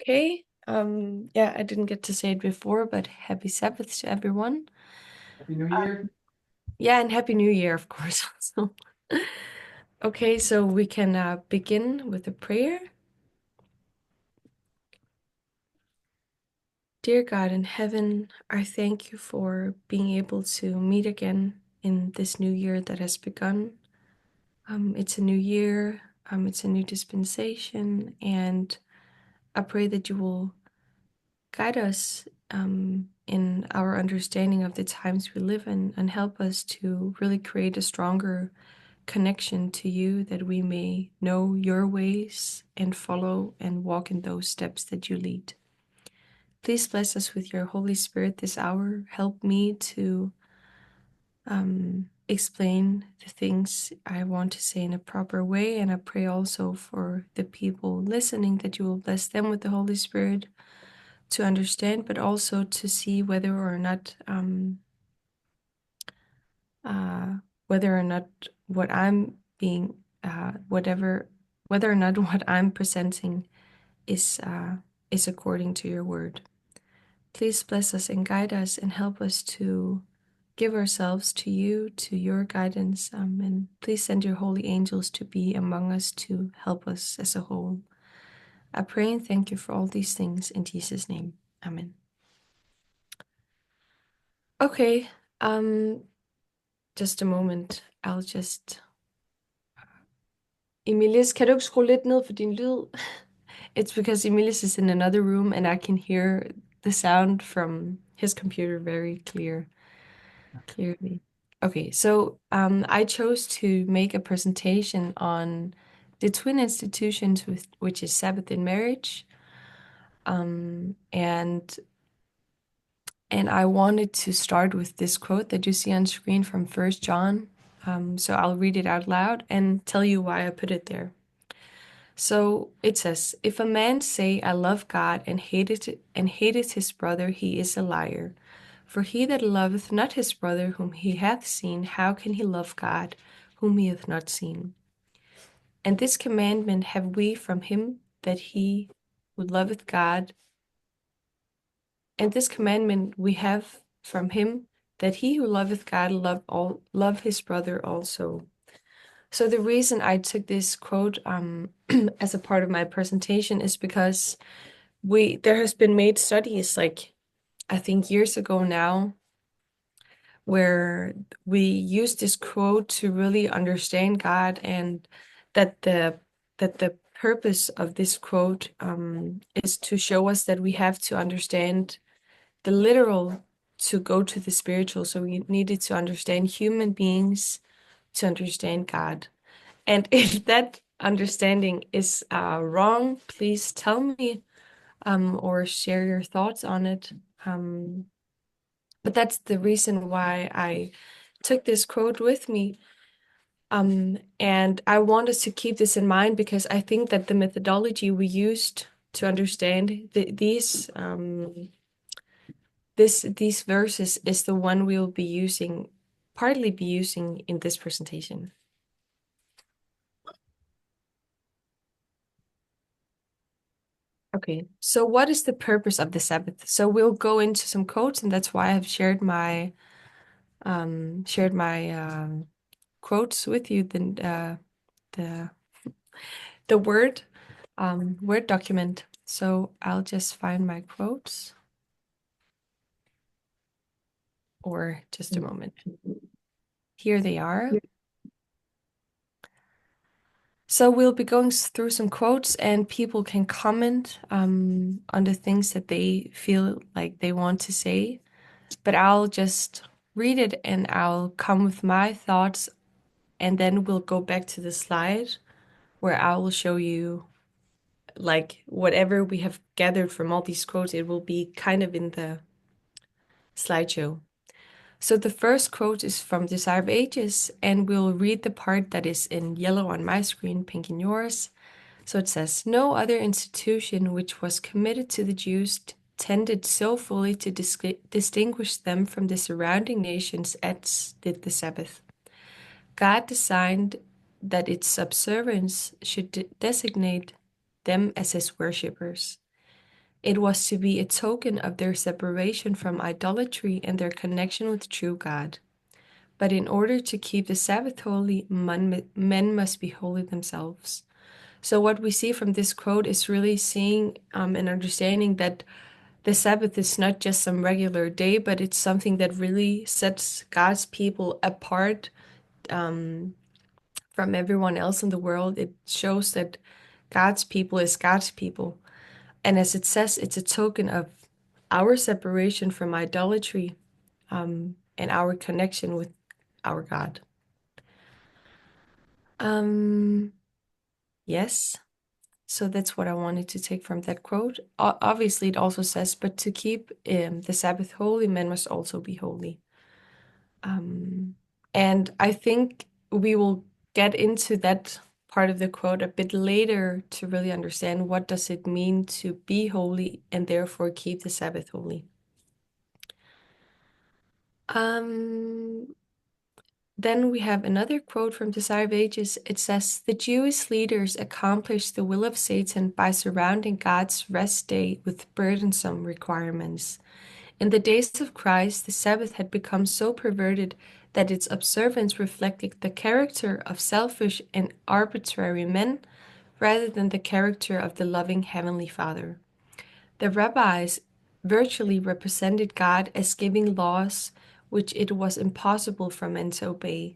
Okay. Yeah, I didn't get to say it before, but happy Sabbath to everyone. Happy New Year. Yeah, and happy New Year, of course, also. Okay, so we can begin with a prayer. Dear God in heaven, I thank you for being able to meet again in this new year that has begun. It's a new year, it's a new dispensation, and I pray that you will guide us in our understanding of the times we live in and help us to really create a stronger connection to you, that we may know your ways and follow and walk in those steps that you lead. Please bless us with your Holy Spirit this hour. Help me to explain the things I want to say in a proper way. And I pray also for the people listening that you will bless them with the Holy Spirit to understand, but also to see whether or not uh, what I'm being whether or not what I'm presenting is according to your word. Please bless us and guide us and help us to give ourselves to you, to your guidance, and please send your holy angels to be among us to help us as a whole. I pray and thank you for all these things in Jesus' name. Amen. Okay, just a moment. I'll just... Emilis, kan du ikke skrue lidt ned for din lyd? It's because Emilis is in another room and I can hear the sound from his computer very clearly. Okay, so I chose to make a presentation on the twin institutions which is Sabbath and marriage. And I wanted to start with this quote that you see on screen from 1 John. So I'll read it out loud and tell you why I put it there. So it says, if a man say, I love God and hateth his brother, he is a liar. For he that loveth not his brother whom he hath seen, how can he love God whom he hath not seen? And this commandment have we from him, that he who loveth God, and this commandment we have from him, that he who loveth God love his brother also. So the reason I took this quote as a part of my presentation is because there has been made studies, like I think years ago now, where we use this quote to really understand God, and that the purpose of this quote is to show us that we have to understand the literal to go to the spiritual. So we needed to understand human beings to understand God. And if that understanding is wrong, please tell me or share your thoughts on it. But that's the reason why I took this quote with me. And I want us to keep this in mind because I think that the methodology we used to understand these verses is the one we will partly be using in this presentation. Okay, so what is the purpose of the Sabbath? So we'll go into some quotes, and that's why I've shared my quotes with you. The the Word document. So I'll just find my quotes, or just a moment. Here they are. So we'll be going through some quotes, and people can comment on the things that they feel like they want to say. But I'll just read it and I'll come with my thoughts, and then we'll go back to the slide where I will show you like whatever we have gathered from all these quotes. It will be kind of in the slideshow. So the first quote is from Desire of Ages, and we'll read the part that is in yellow on my screen, pink in yours. So it says, no other institution which was committed to the Jews tended so fully to distinguish them from the surrounding nations as did the Sabbath. God designed that its observance should designate them as his worshippers. It was to be a token of their separation from idolatry and their connection with true God. But in order to keep the Sabbath holy, men must be holy themselves. So what we see from this quote is really seeing and understanding that the Sabbath is not just some regular day, but it's something that really sets God's people apart from everyone else in the world. It shows that God's people is God's people. And as it says, it's a token of our separation from idolatry and our connection with our God. Yes. So that's what I wanted to take from that quote. Obviously, it also says, but to keep the Sabbath holy, men must also be holy. And I think we will get into that part of the quote a bit later to really understand what does it mean to be holy and therefore keep the Sabbath holy. Then we have another quote from Desire of Ages. It says, the Jewish leaders accomplished the will of Satan by surrounding God's rest day with burdensome requirements. In the days of Christ, the Sabbath had become so perverted that its observance reflected the character of selfish and arbitrary men rather than the character of the loving Heavenly Father. The rabbis virtually represented God as giving laws which it was impossible for men to obey.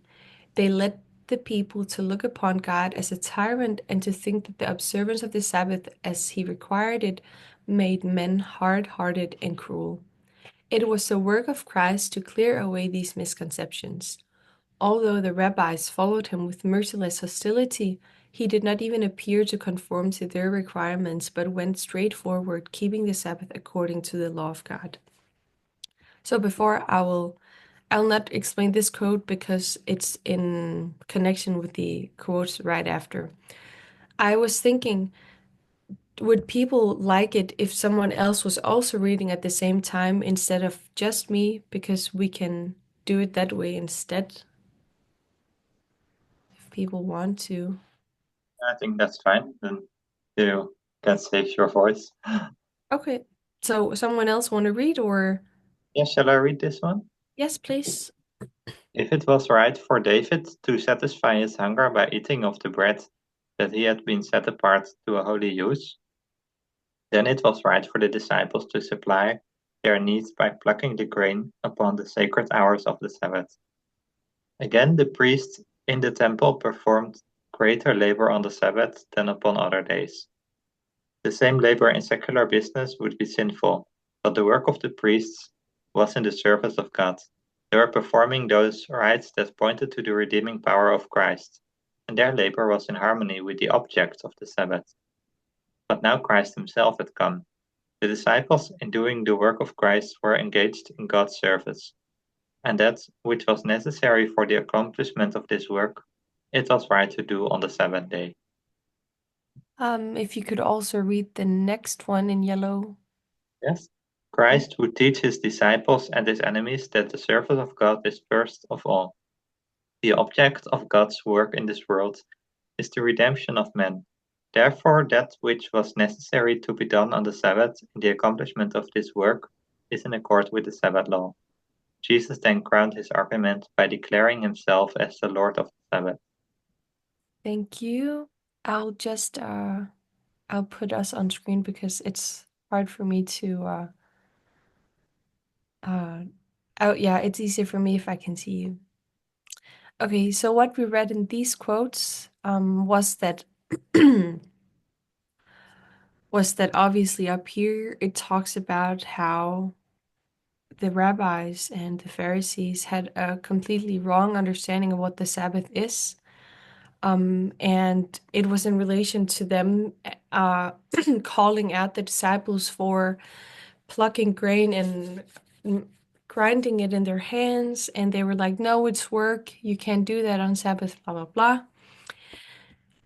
They led the people to look upon God as a tyrant and to think that the observance of the Sabbath as he required it made men hard-hearted and cruel. It was the work of Christ to clear away these misconceptions. Although the rabbis followed him with merciless hostility, he did not even appear to conform to their requirements, but went straight forward, keeping the Sabbath according to the law of God. So before I'll not explain this quote because it's in connection with the quotes right after. I was thinking, would people like it if someone else was also reading at the same time instead of just me? Because we can do it that way instead if people want to. I think that's fine. Then you can save your voice. Okay, so someone else want to read or? Yeah, shall I read this one? Yes, please. If it was right for David to satisfy his hunger by eating of the bread that he had been set apart to a holy use, then it was right for the disciples to supply their needs by plucking the grain upon the sacred hours of the Sabbath. Again, the priests in the temple performed greater labor on the Sabbath than upon other days. The same labor in secular business would be sinful, but the work of the priests was in the service of God. They were performing those rites that pointed to the redeeming power of Christ, and their labor was in harmony with the object of the Sabbath. But now Christ himself had come. The disciples, in doing the work of Christ, were engaged in God's service, and that which was necessary for the accomplishment of this work, it was right to do on the Sabbath day. If you could also read the next one in yellow. Yes? Christ would teach his disciples and his enemies that the service of God is first of all. The object of God's work in this world is the redemption of men. Therefore, that which was necessary to be done on the Sabbath in the accomplishment of this work is in accord with the Sabbath law. Jesus then crowned his argument by declaring himself as the Lord of the Sabbath. Thank you. I'll just I'll put us on screen because it's hard for me to uh oh yeah, it's easier for me if I can see you. Okay, so what we read in these quotes was that was that obviously up here it talks about how the rabbis and the Pharisees had a completely wrong understanding of what the Sabbath is. And it was in relation to them calling out the disciples for plucking grain and grinding it in their hands. And they were like, no, it's work. You can't do that on Sabbath, blah, blah, blah.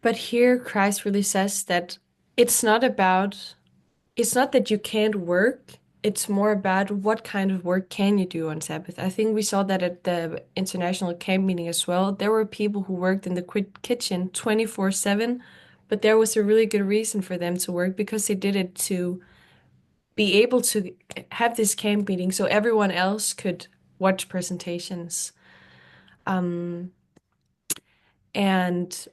But here Christ really says that it's not about, it's not that you can't work. It's more about what kind of work can you do on Sabbath. I think we saw that at the international camp meeting as well. There were people who worked in the kitchen 24/7, but there was a really good reason for them to work because they did it to be able to have this camp meeting so everyone else could watch presentations. Um, and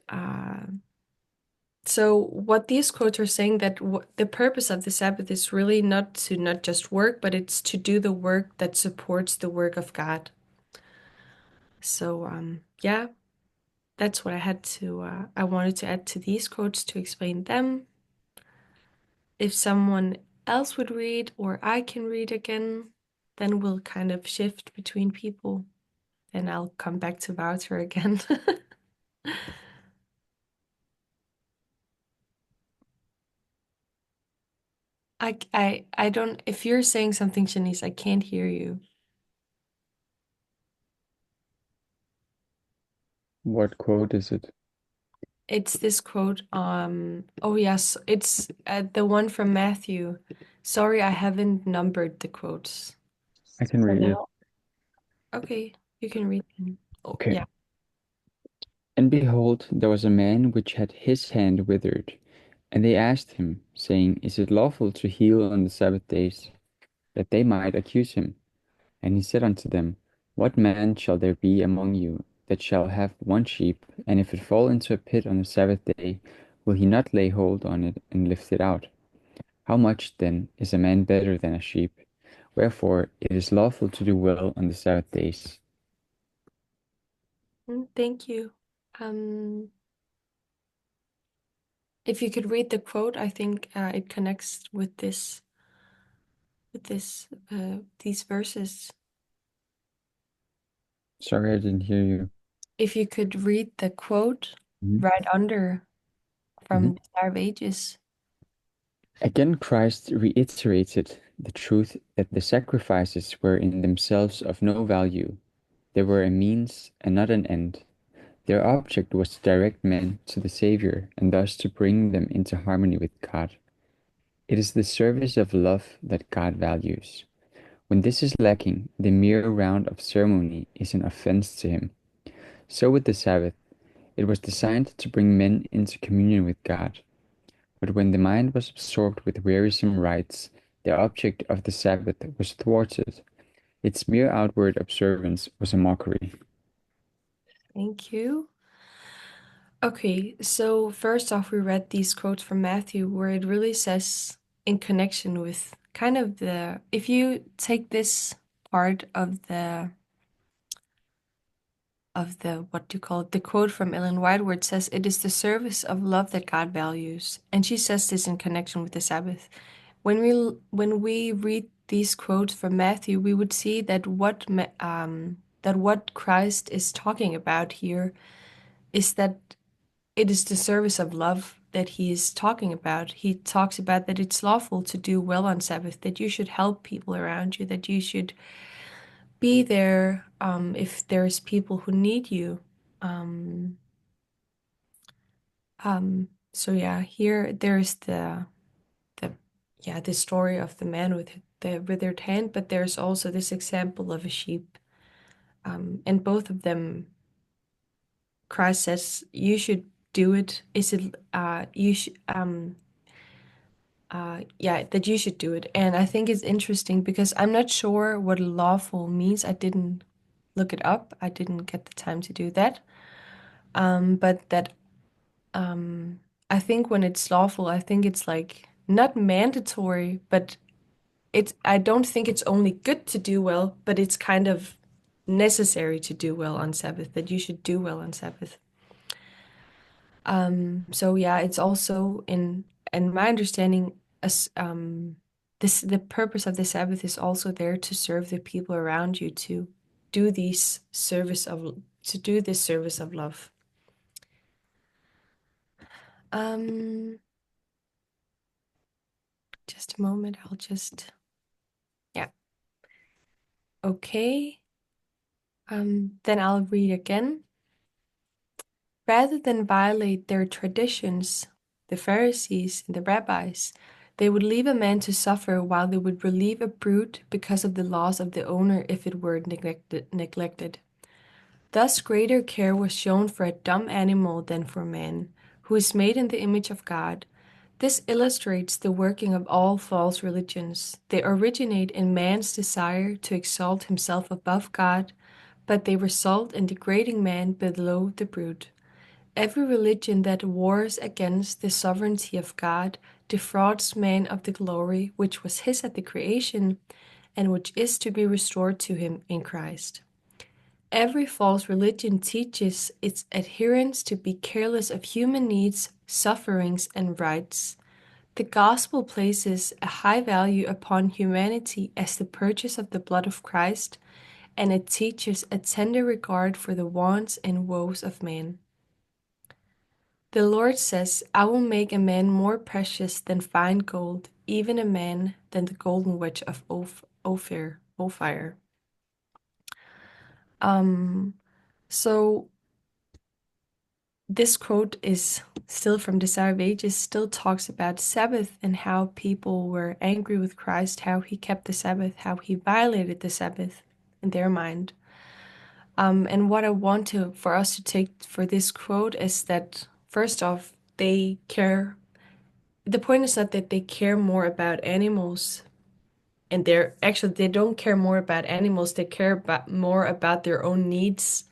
So what these quotes are saying that the purpose of the Sabbath is really not to not just work, but it's to do the work that supports the work of God. So yeah, that's what I wanted to add to these quotes to explain them. If someone else would read or I can read again, then we'll kind of shift between people. Then I'll come back to Wouter again. I don't, if you're saying something, Shanice, I can't hear you. What quote is it? It's this quote, oh yes, it's the one from Matthew. Sorry, I haven't numbered the quotes I can for read it. now. Okay, you can read them. Oh, Okay. yeah. And behold, there was a man which had his hand withered. And they asked him, saying, Is it lawful to heal on the Sabbath days? That they might accuse him. And he said unto them, What man shall there be among you that shall have one sheep, and if it fall into a pit on the Sabbath day, will he not lay hold on it and lift it out? How much then is a man better than a sheep? Wherefore it is lawful to do well on the Sabbath days. Thank you. Um, if you could read the quote, I think it connects with these verses. Sorry, I didn't hear you. If you could read the quote Mhm. right under Mhm. from the Star of Ages. Again, Christ reiterated the truth that the sacrifices were in themselves of no value. They were a means and not an end. Their object was to direct men to the Savior and thus to bring them into harmony with God. It is the service of love that God values. When this is lacking, the mere round of ceremony is an offense to Him. So with the Sabbath, it was designed to bring men into communion with God. But when the mind was absorbed with wearisome rites, the object of the Sabbath was thwarted. Its mere outward observance was a mockery. Thank you. Okay, so first off, we read these quotes from Matthew where it really says, in connection with kind of if you take this part what do you call it, the quote from Ellen White where it says, it is the service of love that God values. And she says this in connection with the Sabbath. When we read these quotes from Matthew, we would see that what Christ is talking about here is that it is the service of love that he is talking about. He talks about that it's lawful to do well on Sabbath, that you should help people around you, that you should be there if there's people who need you. Um, so yeah, here there's the yeah, the story of the man with the withered hand, but there's also this example of a sheep. And both of them, Christ says, you should do it. Is it you should yeah, that you should do it. And I think it's interesting because I'm not sure what lawful means. I didn't look it up. I didn't get the time to do that. But that I think when it's lawful, I think it's like not mandatory, but I don't think it's only good to do well, but it's kind of necessary to do well on Sabbath, that you should do well on Sabbath. So yeah, it's also in my understanding, as the purpose of the Sabbath is also there to serve the people around you, do these service of to do this service of love. Um, just a moment, I'll just yeah, okay. Then I'll read again. Rather than violate their traditions, the Pharisees and the rabbis, they would leave a man to suffer while they would relieve a brute because of the loss of the owner if it were neglected. Thus greater care was shown for a dumb animal than for man, who is made in the image of God. This illustrates the working of all false religions. They originate in man's desire to exalt himself above God, but they result in degrading man below the brute. Every religion that wars against the sovereignty of God defrauds man of the glory which was his at the creation, and which is to be restored to him in Christ. Every false religion teaches its adherents to be careless of human needs, sufferings, and rights. The gospel places a high value upon humanity as the purchase of the blood of Christ, and it teaches a tender regard for the wants and woes of man. The Lord says, I will make a man more precious than fine gold, even a man than the golden wedge of Ophir. So this quote is still from the 𝗂𝗏, still talks about Sabbath and how people were angry with Christ, how he kept the Sabbath, how he violated the Sabbath in their mind. And what I want for us to take for this quote is that, first off, they care. The point is not that they care more about animals, and they don't care more about animals. They care more about their own needs,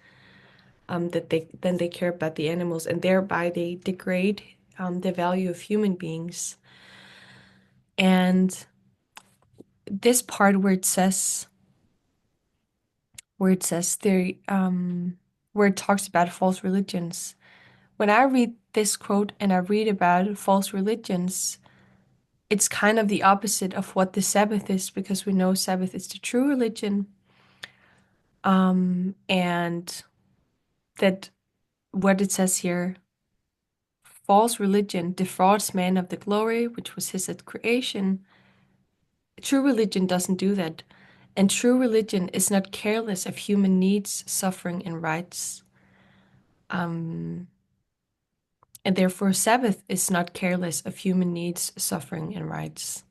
than they care about the animals, and thereby they degrade the value of human beings. And this part where it says where it talks about false religions. When I read this quote and I read about false religions, it's kind of the opposite of what the Sabbath is, because we know Sabbath is the true religion, and that what it says here, false religion defrauds man of the glory which was his at creation. True religion doesn't do that. And true religion is not careless of human needs, suffering, and rights. And therefore, Sabbath is not careless of human needs, suffering, and rights.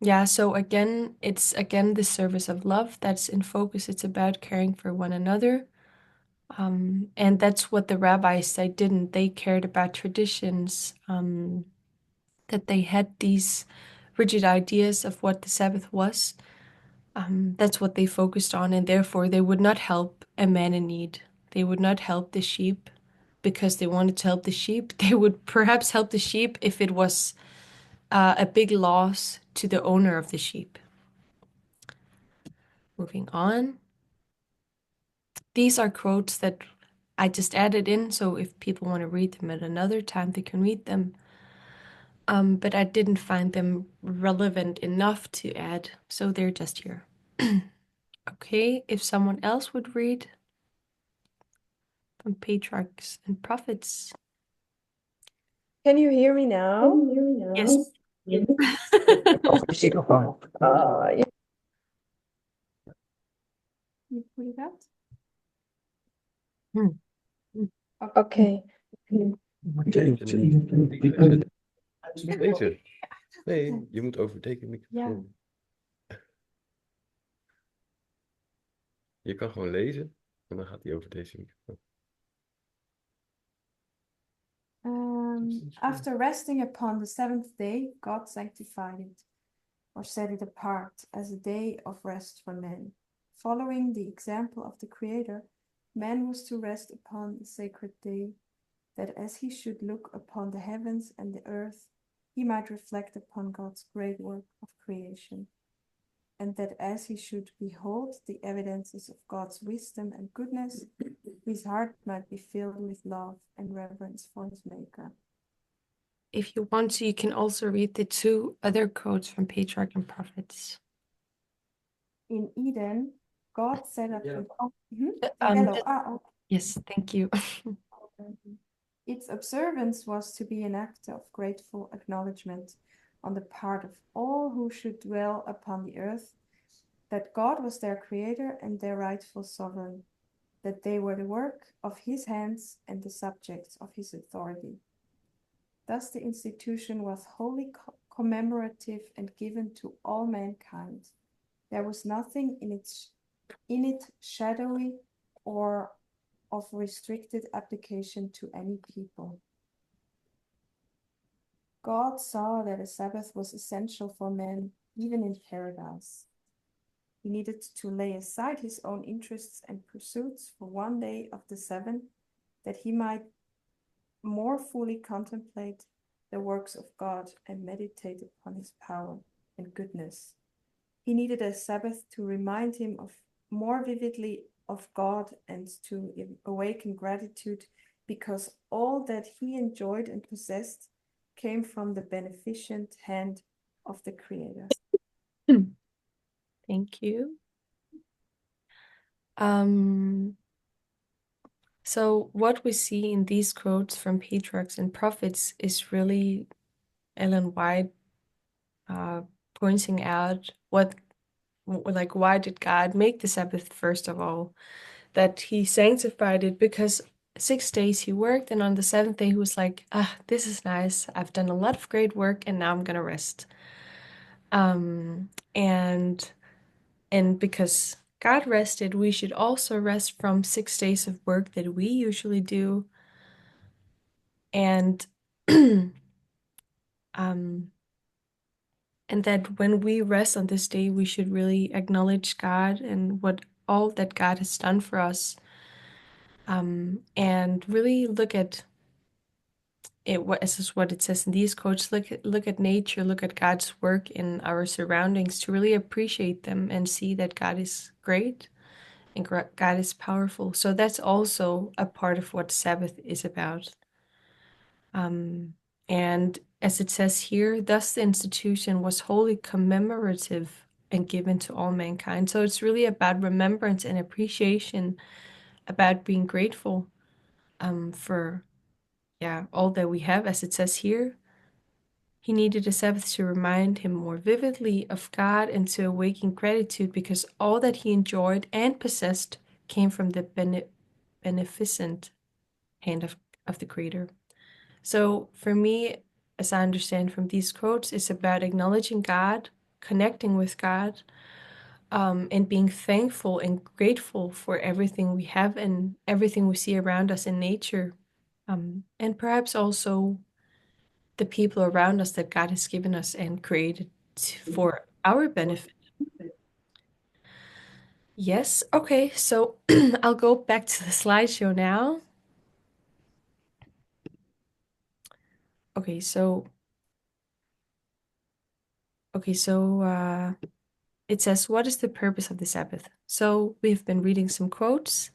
Yeah, so again, it's the service of love that's in focus. It's about caring for one another. And that's what the rabbis, they didn't. They cared about traditions, that they had these rigid ideas of what the Sabbath was. That's what they focused on, and therefore they would not help a man in need. They would not help the sheep because they wanted to help the sheep. They would perhaps help the sheep if it was a big loss to the owner of the sheep. Moving on. These are quotes that I just added in, so if people want to read them at another time, they can read them. But I didn't find them relevant enough to add, so they're just here. Okay, if someone else would read from Patriarchs and Prophets. Can you hear me now? Yes. Yeah. You put it out? Okay. Deze. Nee, je moet over deze microfoon. Ja. Je kan gewoon lezen en dan gaat hij over deze microfoon. After resting upon the seventh day, God sanctified it, or set it apart as a day of rest for men. Following the example of the Creator, man was to rest upon the sacred day, that as he should look upon the heavens and the earth, he might reflect upon God's great work of creation, and that as he should behold the evidences of God's wisdom and goodness, his heart might be filled with love and reverence for his Maker. If you want to, you can also read the two other quotes from Patriarch and Prophets. In Eden, God set up... Yes, thank you. Its observance was to be an act of grateful acknowledgement on the part of all who should dwell upon the earth, that God was their creator and their rightful sovereign, that they were the work of his hands and the subjects of his authority. Thus the institution was wholly commemorative and given to all mankind. There was nothing in it shadowy or of restricted application to any people. God saw that a Sabbath was essential for man, even in paradise. He needed to lay aside his own interests and pursuits for one day of the 7, that he might more fully contemplate the works of God and meditate upon his power and goodness. He needed a Sabbath to remind him more vividly of God and to awaken gratitude, because all that he enjoyed and possessed came from the beneficent hand of the Creator. Thank you. So what we see in these quotes from patriarchs and prophets is really Ellen White pointing out why did God make the Sabbath first of all? That he sanctified it because 6 days he worked, and on the 7th day he was like, this is nice. I've done a lot of great work, and now I'm gonna rest. And because God rested, we should also rest from 6 days of work that we usually do. And and that when we rest on this day, we should really acknowledge God and all that God has done for us, and really look at it. This is what it says in these quotes: look at nature, look at God's work in our surroundings, to really appreciate them and see that God is great and God is powerful. So that's also a part of what Sabbath is about. And as it says here, thus the institution was wholly commemorative and given to all mankind. So it's really about remembrance and appreciation, about being grateful for all that we have. As it says here, he needed a Sabbath to remind him more vividly of God and to awaken gratitude, because all that he enjoyed and possessed came from the beneficent hand of the Creator. So for me, as I understand from these quotes, it's about acknowledging God, connecting with God, and being thankful and grateful for everything we have and everything we see around us in nature, and perhaps also the people around us that God has given us and created for our benefit. Yes, okay, so I'll go back to the slideshow now. Okay, so it says, what is the purpose of the Sabbath? So we've been reading some quotes.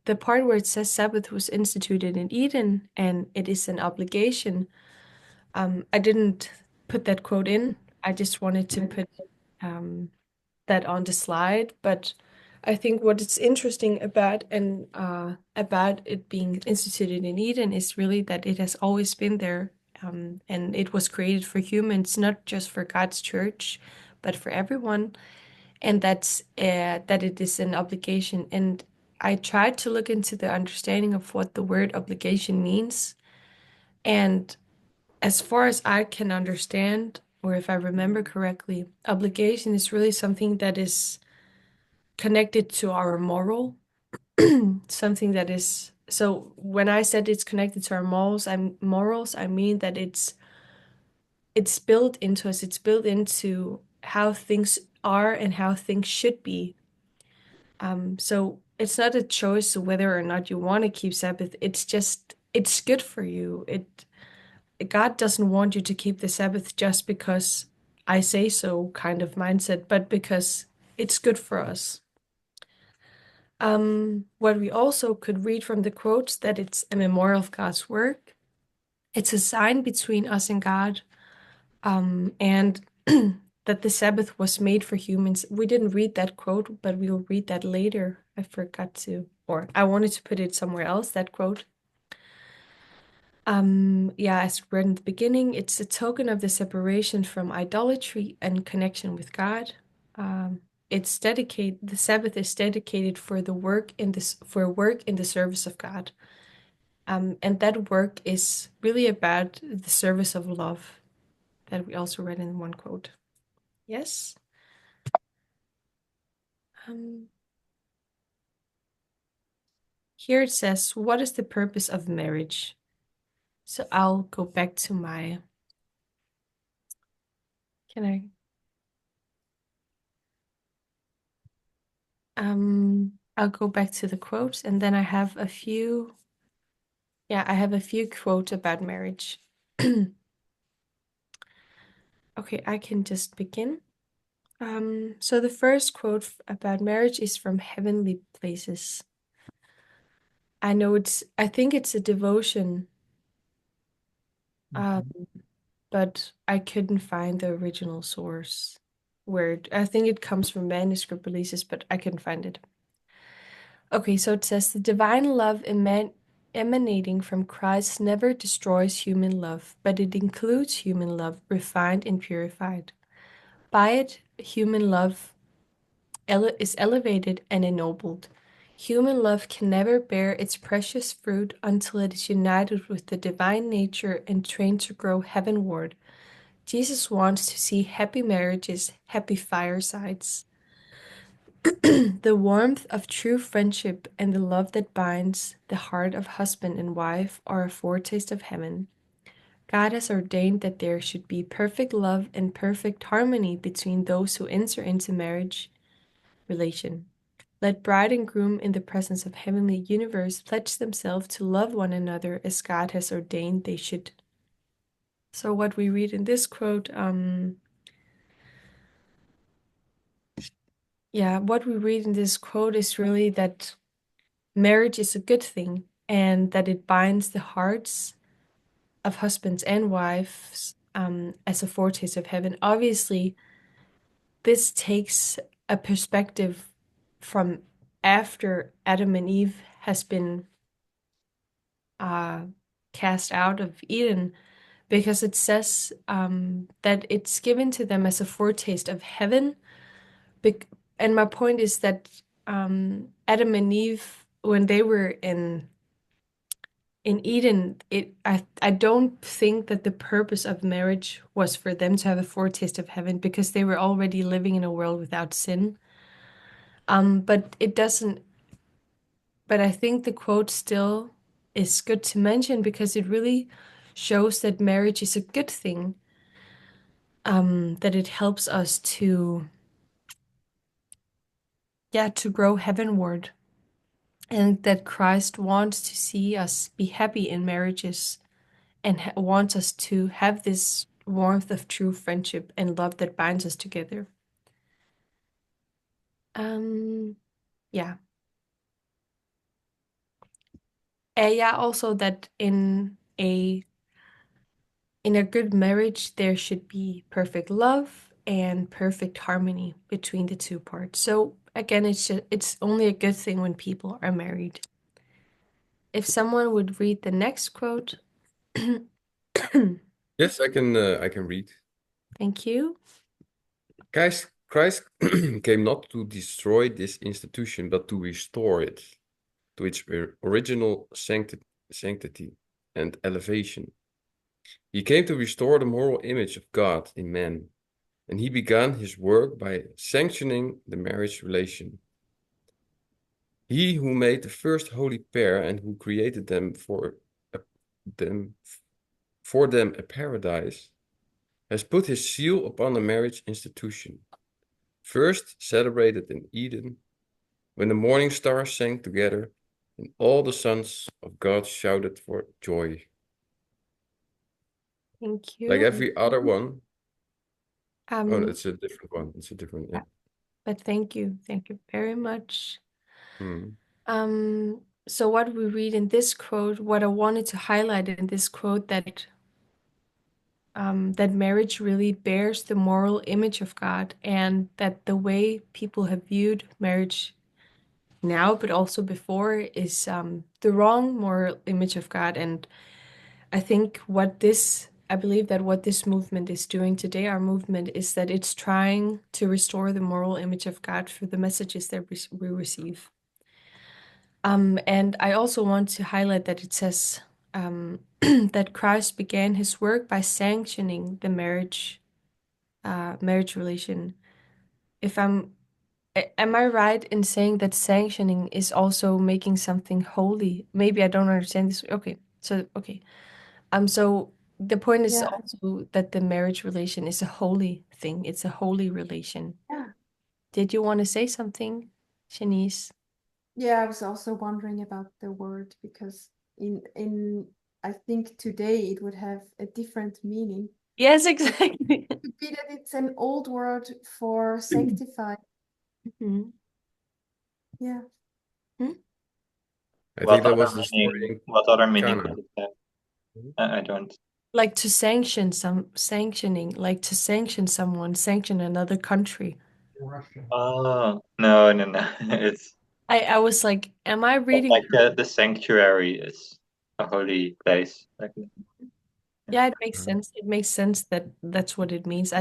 The part where it says Sabbath was instituted in Eden and it is an obligation. I didn't put that quote in. I just wanted to put that on the slide. But I think what is interesting about it being instituted in Eden is really that it has always been there. And it was created for humans, not just for God's church, but for everyone. And that it is an obligation. And I tried to look into the understanding of what the word obligation means. And as far as I can understand, or if I remember correctly, obligation is really something that is connected to our moral, something that is, so when I said it's connected to our morals, I mean that it's built into us. It's built into how things are and how things should be. So it's not a choice whether or not you want to keep Sabbath. It's just, it's good for you. God doesn't want you to keep the Sabbath just because I say so kind of mindset, but because it's good for us. What we also could read from the quotes, that it's a memorial of God's work. It's a sign between us and God, and that the Sabbath was made for humans. We didn't read that quote, but we'll read that later. I forgot to, or I wanted to put it somewhere else, that quote. As read in the beginning, it's a token of the separation from idolatry and connection with God. The Sabbath is dedicated for work in the service of God. And that work is really about the service of love, that we also read in one quote. Yes. here it says, what is the purpose of marriage? So I'll go back to my, can I? I'll go back to the quotes, and then I have a few, I have a few quotes about marriage. Okay, I can just begin. So the first quote about marriage is from Heavenly Places. I think it's a devotion, but I couldn't find the original source I think it comes from manuscript releases, but I couldn't find it. Okay, so it says, the divine love emanating from Christ never destroys human love, but it includes human love, refined and purified. By it, human love is elevated and ennobled. Human love can never bear its precious fruit until it is united with the divine nature and trained to grow heavenward. Jesus wants to see happy marriages, happy firesides. The warmth of true friendship and the love that binds the heart of husband and wife are a foretaste of heaven. God has ordained that there should be perfect love and perfect harmony between those who enter into marriage relation. Let bride and groom in the presence of heavenly universe pledge themselves to love one another as God has ordained they should. So what we read in this quote, what we read in this quote is really that marriage is a good thing and that it binds the hearts of husbands and wives as a foretaste of heaven. Obviously, this takes a perspective from after Adam and Eve has been cast out of Eden, because it says that it's given to them as a foretaste of heaven. And my point is that Adam and Eve, when they were in Eden, I don't think that the purpose of marriage was for them to have a foretaste of heaven, because they were already living in a world without sin. But it doesn't. But I think the quote still is good to mention because it really shows that marriage is a good thing. That it helps us to grow heavenward, and that Christ wants to see us be happy in marriages and wants us to have this warmth of true friendship and love that binds us together. Yeah. Also that in a good marriage there should be perfect love and perfect harmony between the two parts. So again, it's only a good thing when people are married. If someone would read the next quote. Yes, I can read. Thank you. Christ came not to destroy this institution, but to restore it to its original sanctity and elevation. He came to restore the moral image of God in man, and he began his work by sanctioning the marriage relation. He who made the first holy pair and who created them for them a paradise has put his seal upon the marriage institution, first celebrated in Eden, when the morning stars sang together and all the sons of God shouted for joy. Thank you. Like every other one. Oh, it's a different one. It's a different, yeah. But thank you. Thank you very much. Hmm. So what we read in this quote, what I wanted to highlight in this quote, that marriage really bears the moral image of God, and that the way people have viewed marriage now, but also before, is the wrong moral image of God. And I believe that what this movement is doing today, our movement, is that it's trying to restore the moral image of God through the messages that we receive. And I also want to highlight that it says that Christ began his work by sanctioning the marriage relation. Am I right in saying that sanctioning is also making something holy? Maybe I don't understand this. Okay. So the point is Yeah. also that the marriage relation is a holy thing. It's a holy relation. Yeah. Did you want to say something, Shanice? Yeah, I was also wondering about the word because in I think today it would have a different meaning. Yes, exactly. It could be that it's an old word for sanctified. Mhm. Yeah. I What think that other was the story meaning? in What other meaning Cana. could it have? I don't. Like to sanction like to sanction someone, sanction another country. Oh, no. It's I was like, am I reading? like the sanctuary is a holy place. Like, Yeah, it makes sense. It makes sense that that's what it means.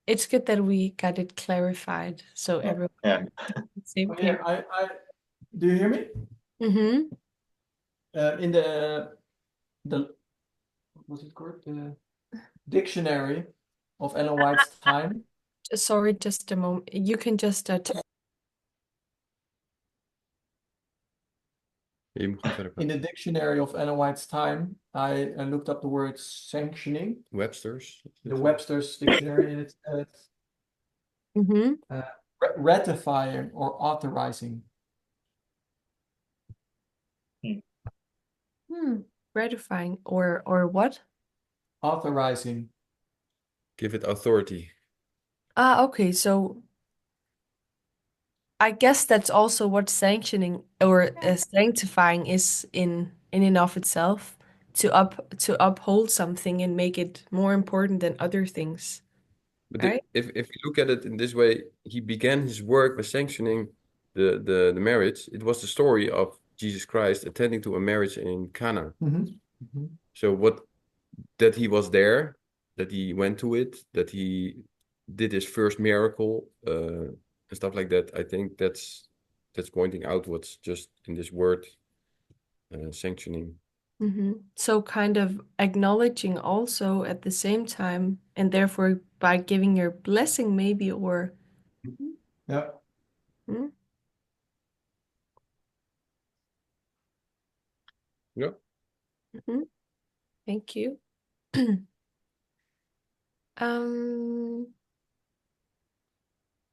It's good that we got it clarified so everyone yeah. on the same Oh, page. yeah, do you hear me? Mm-hmm. In the what's it called? The dictionary of Ellen White's time. Sorry, just a moment. You can just Je moet gewoon verder In praten. the dictionary of Ellen White's time, I looked up the word sanctioning, Webster's. the Webster's dictionary, and it's mm-hmm. ratifying or authorizing. Ratifying or what? Authorizing. Give it authority. Okay, so I guess that's also what sanctioning or sanctifying is in and of itself, to uphold something and make it more important than other things, But right? if you look at it in this way, he began his work by sanctioning the marriage. It was the story of Jesus Christ attending to a marriage in Cana. So that he was there, that he went to it, that he did his first miracle, and stuff like that. I think that's pointing out what's just in this word, sanctioning. So kind of acknowledging also at the same time, and therefore by giving your blessing maybe, or Yeah. hmm? Yeah. Thank you.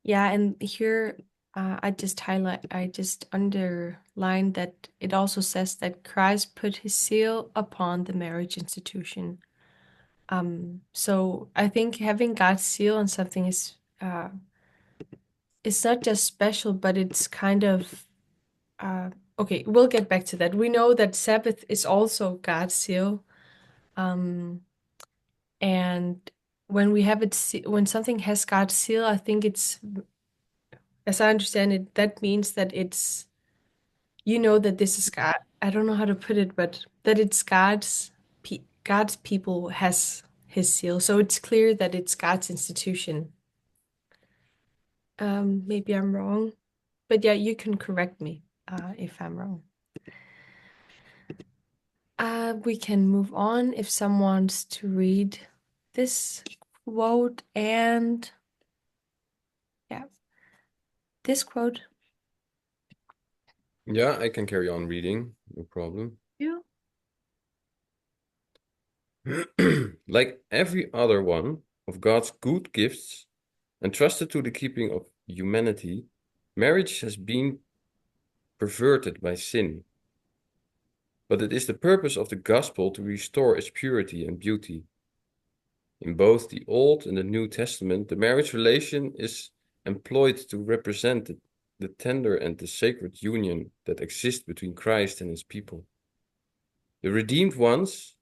Yeah, and here I just underlined that it also says that Christ put his seal upon the marriage institution. So I think having God's seal on something is it's not just special, but it's kind of okay, we'll get back to that. We know that Sabbath is also God's seal. And when we have when something has God's seal, I think it's, as I understand it, that means that it's, that this is God. I don't know how to put it, but that it's God's people has his seal. So it's clear that it's God's institution. Maybe I'm wrong, but yeah, you can correct me if I'm wrong. We can move on if someone wants to read this quote and yeah, this quote. Yeah, I can carry on reading, no problem. Yeah. Like every other one of God's good gifts entrusted to the keeping of humanity, marriage has been perverted by sin. But it is the purpose of the gospel to restore its purity and beauty. In both the Old and the New Testament, the marriage relation is employed to represent the tender and the sacred union that exists between Christ and his people. The redeemed ones,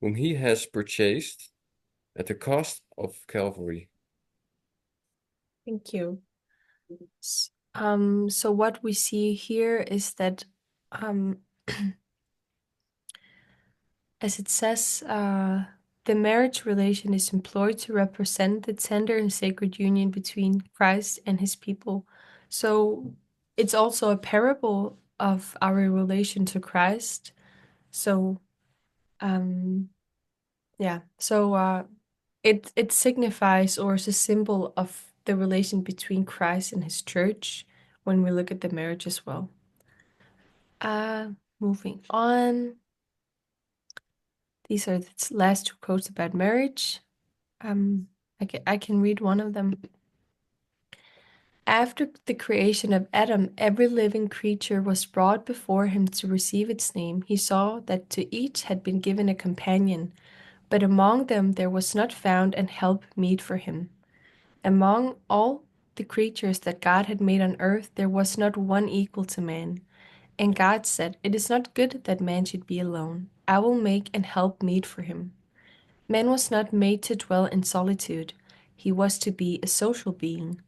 whom he has purchased at the cost of Calvary. Thank you. So what we see here is that, as it says, the marriage relation is employed to represent the tender and sacred union between Christ and his people. So it's also a parable of our relation to Christ. So, yeah. So it signifies or is a symbol of the relation between Christ and his church when we look at the marriage as well. Moving on. These are the last 2 quotes about marriage. I can read one of them. After the creation of Adam, every living creature was brought before him to receive its name. He saw that to each had been given a companion, but among them there was not found an help meet for him. Among all the creatures that God had made on earth, there was not one equal to man. And God said, "It is not good that man should be alone. I will make an help meet for him." Man was not made to dwell in solitude. He was to be a social being.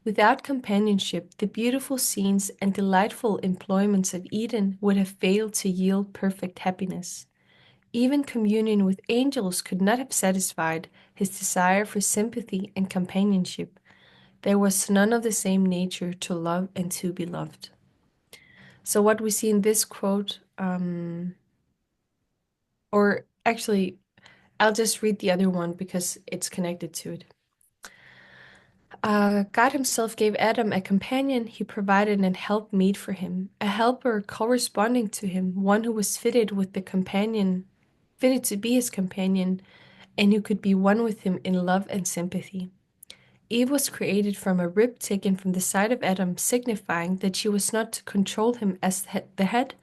Without companionship, the beautiful scenes and delightful employments of Eden would have failed to yield perfect happiness. Even communion with angels could not have satisfied his desire for sympathy and companionship. There was none of the same nature to love and to be loved. So what we see in this quote, or actually, I'll just read the other one because it's connected to it. God himself gave Adam a companion. He provided an helpmeet for him, a helper corresponding to him, one who was fitted to be his companion, and who could be one with him in love and sympathy. Eve was created from a rib taken from the side of Adam, signifying that she was not to control him as the head,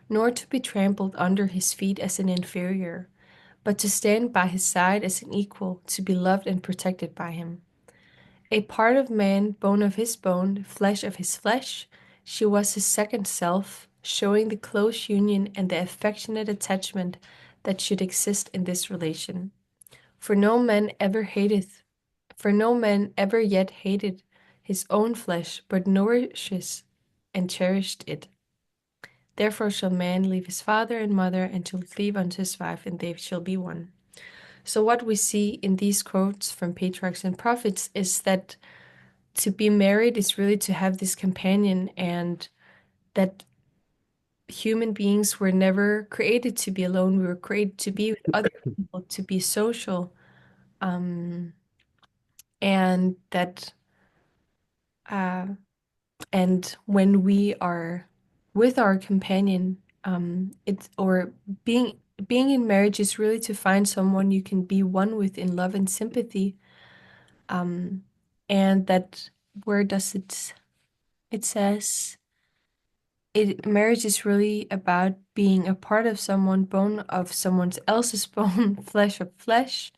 nor to be trampled under his feet as an inferior, but to stand by his side as an equal, to be loved and protected by him. A part of man, bone of his bone, flesh of his flesh, she was his second self, showing the close union and the affectionate attachment that should exist in this relation. For no man ever yet hated his own flesh, but nourishes and cherished it. Therefore shall man leave his father and mother, and shall cleave unto his wife, and they shall be one. So what we see in these quotes from patriarchs and prophets is that to be married is really to have this companion, and that human beings were never created to be alone. We were created to be with other people, to be social, and that and when we are with our companion, being in marriage is really to find someone you can be one with in love and sympathy. And that, where does it says marriage is really about being a part of someone, bone of someone else's bone, flesh of flesh,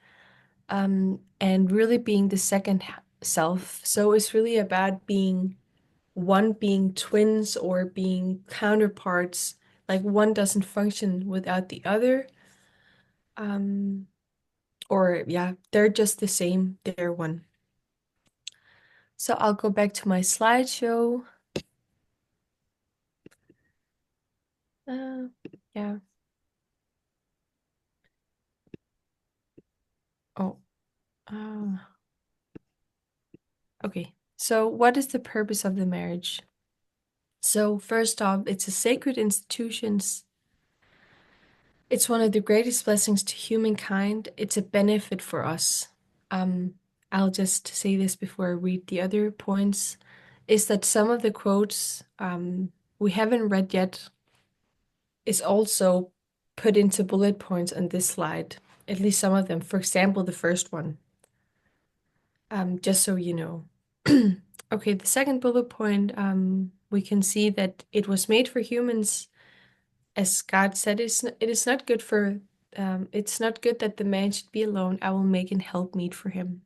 and really being the second self. So it's really about being twins or being counterparts. Like one doesn't function without the other. Or yeah, they're just the same. They're one. So I'll go back to my slideshow. Yeah. Oh. Okay. So what is the purpose of the marriage? So first off, it's a sacred institution. It's one of the greatest blessings to humankind. It's a benefit for us. I'll just say this before I read the other points, is that some of the quotes we haven't read yet is also put into bullet points on this slide, at least some of them. For example, the first one, just so you know. Okay, the second bullet point, we can see that it was made for humans. As God said, it's not good that the man should be alone. I will make an helpmeet for him.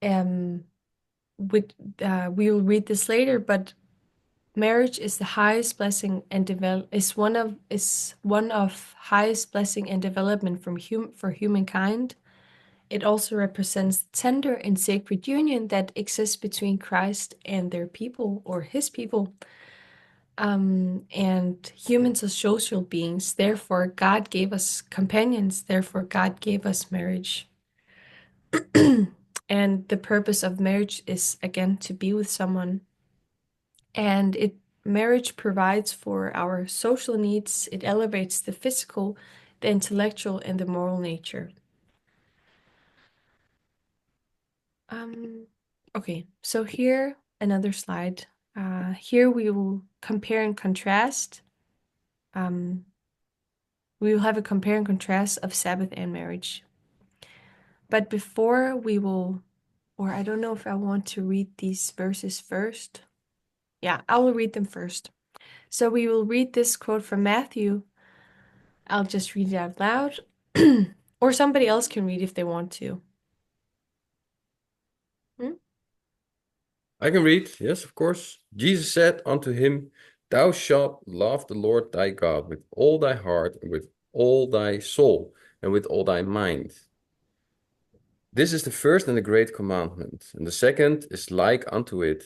We will read this later, but marriage is the highest blessing and is one of highest blessing and development for humankind. It also represents the tender and sacred union that exists between Christ and their people, or his people. And humans are social beings. Therefore, God gave us companions. Therefore, God gave us marriage. And the purpose of marriage is, again, to be with someone. And marriage provides for our social needs. It elevates the physical, the intellectual, and the moral nature. Okay, so here, another slide. Here we will compare and contrast. We will have a compare and contrast of Sabbath and marriage. But before we will, or I don't know if I want to read these verses first. Yeah, I will read them first. So we will read this quote from Matthew. I'll just read it out loud, or somebody else can read if they want to. I can read, yes, of course. Jesus said unto him, Thou shalt love the Lord thy God with all thy heart, and with all thy soul, and with all thy mind. This is the first and the great commandment, and the second is like unto it,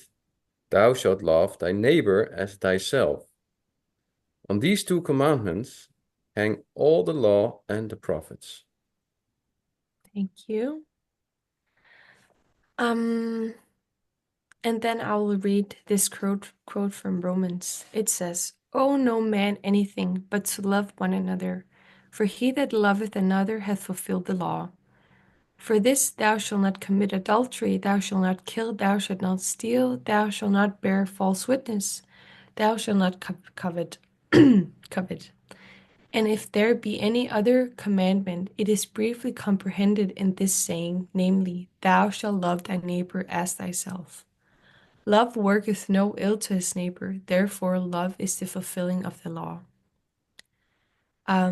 Thou shalt love thy neighbor as thyself. On these two commandments hang all the law and the prophets. Thank you. And then I will read this quote from Romans. It says, Owe no man anything but to love one another, for he that loveth another hath fulfilled the law. For this, thou shalt not commit adultery, thou shalt not kill, thou shalt not steal, thou shalt not bear false witness, thou shalt not covet. covet. And if there be any other commandment, it is briefly comprehended in this saying, namely, Thou shalt love thy neighbor as thyself. Love worketh no ill to his neighbor, therefore love is the fulfilling of the law. I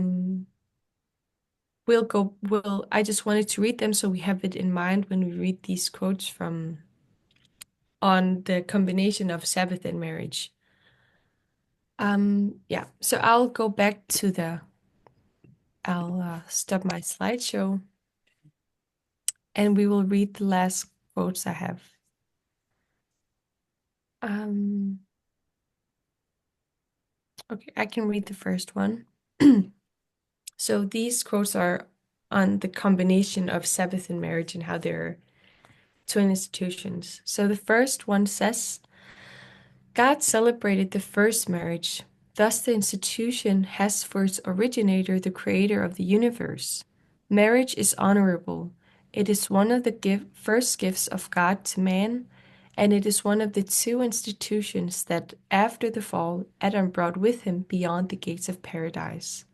just wanted to read them so we have it in mind when we read these quotes from on the combination of Sabbath and marriage. Yeah, so I'll go back to I'll stop my slideshow and we will read the last quotes I have. Okay, I can read the first one. So these quotes are on the combination of Sabbath and marriage and how they're twin institutions. So the first one says, God celebrated the first marriage. Thus the institution has for its originator the creator of the universe. Marriage is honorable. It is one of the first gifts of God to man, and it is one of the two institutions that, after the fall, Adam brought with him beyond the gates of paradise.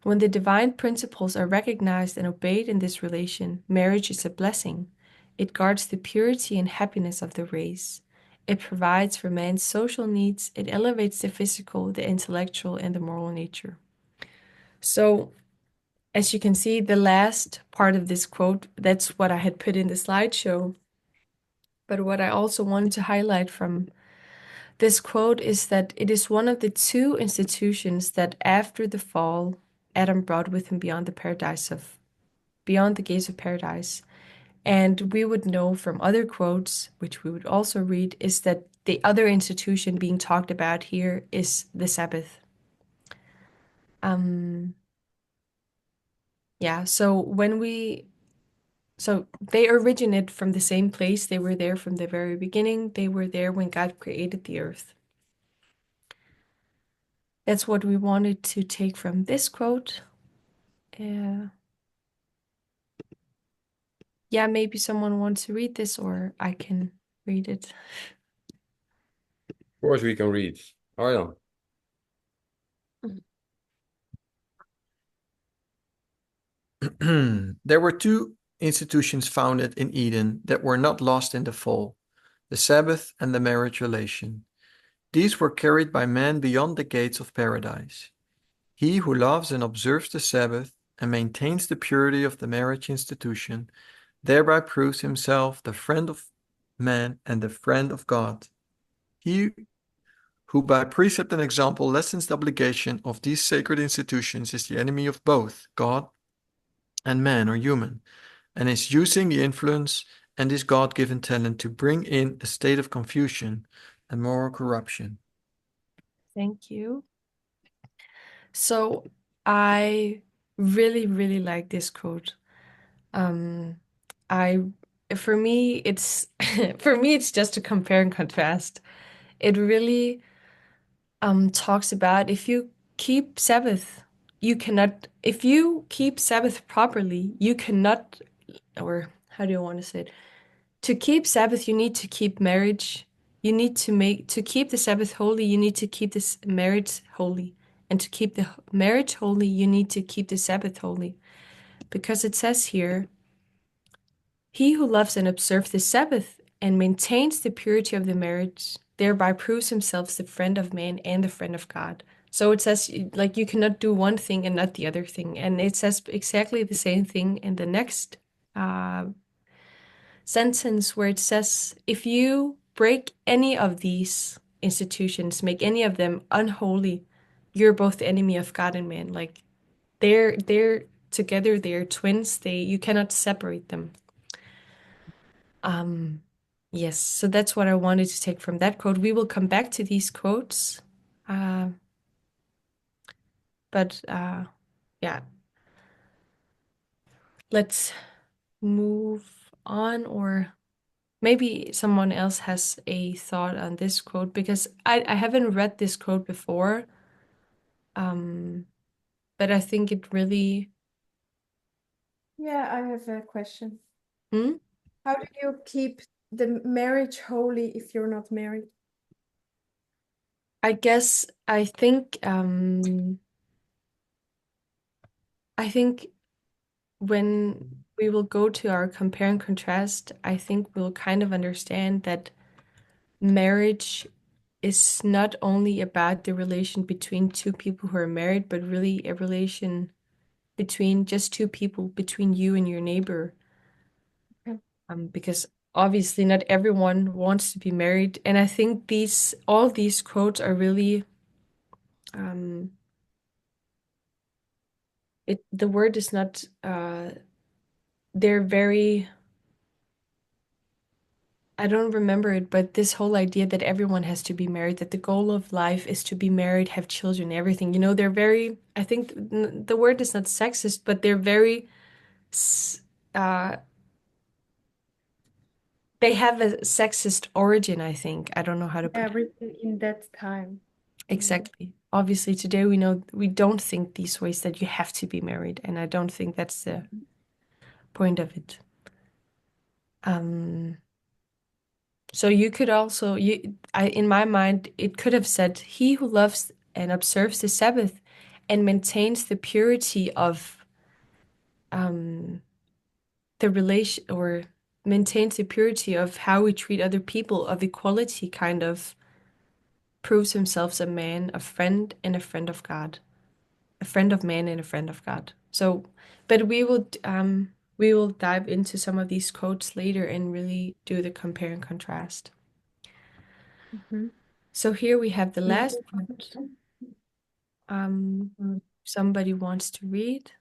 When the divine principles are recognized and obeyed in this relation, marriage is a blessing. It guards the purity and happiness of the race. It provides for man's social needs. It elevates the physical, the intellectual, and the moral nature. So, as you can see, the last part of this quote, that's what I had put in the slideshow. But what I also wanted to highlight from this quote is that it is one of the two institutions that after the fall, Adam brought with him beyond the gates of paradise. And we would know from other quotes, which we would also read, is that the other institution being talked about here is the Sabbath. Yeah, so they originate from the same place. They were there from the very beginning. They were there when God created the earth. That's what we wanted to take from this quote. Yeah, maybe someone wants to read this or I can read it. Of course we can read. Arjan. There were two institutions founded in Eden that were not lost in the fall, the Sabbath and the marriage relation. These were carried by man beyond the gates of paradise. He who loves and observes the Sabbath and maintains the purity of the marriage institution thereby proves himself the friend of man and the friend of God. He who by precept and example lessens the obligation of these sacred institutions is the enemy of both God and man or human, and is using the influence and his God-given talent to bring in a state of confusion and moral corruption. Thank you. So I really, really like this quote. For me, it's just to compare and contrast. It really talks about if you keep Sabbath, if you keep Sabbath properly, you cannot, or how do you want to say it? To keep Sabbath, you need to keep marriage. You need to keep the Sabbath holy, you need to keep this marriage holy. And to keep the marriage holy, you need to keep the Sabbath holy. Because it says here, he who loves and observes the Sabbath and maintains the purity of the marriage, thereby proves himself the friend of man and the friend of God. So it says, like, you cannot do one thing and not the other thing. And it says exactly the same thing in the next sentence, where it says, if you break any of these institutions, make any of them unholy, you're both the enemy of God and man. Like, they're together, they're twins. You cannot separate them. Yes, so that's what I wanted to take from that quote. We will come back to these quotes. Yeah, let's move on, or maybe someone else has a thought on this quote, because I haven't read this quote before. But I think it really... Yeah, I have a question. Hmm? How do you keep the marriage holy if you're not married? I guess I think when we will go to our compare and contrast, I think we'll kind of understand that marriage is not only about the relation between two people who are married, but really a relation between just two people, between you and your neighbor. Okay. Because obviously not everyone wants to be married. And I think all these quotes are really, the word is not, they're very, I don't remember it, but this whole idea that everyone has to be married, that the goal of life is to be married, have children, everything. They're very, I think the word is not sexist, but they're very, they have a sexist origin, I think. I don't know how to put it. Written in that time. Exactly. Obviously, today we know we don't think these ways, that you have to be married, and I don't think that's the point of it. So you could also, in my mind, it could have said, he who loves and observes the Sabbath and maintains the purity of the relation, or maintains the purity of how we treat other people, of equality, kind of proves himself a man, a friend, and a friend of God. A friend of man and a friend of God. So, but we will dive into some of these quotes later and really do the compare and contrast. So here we have the last quote. Somebody wants to read?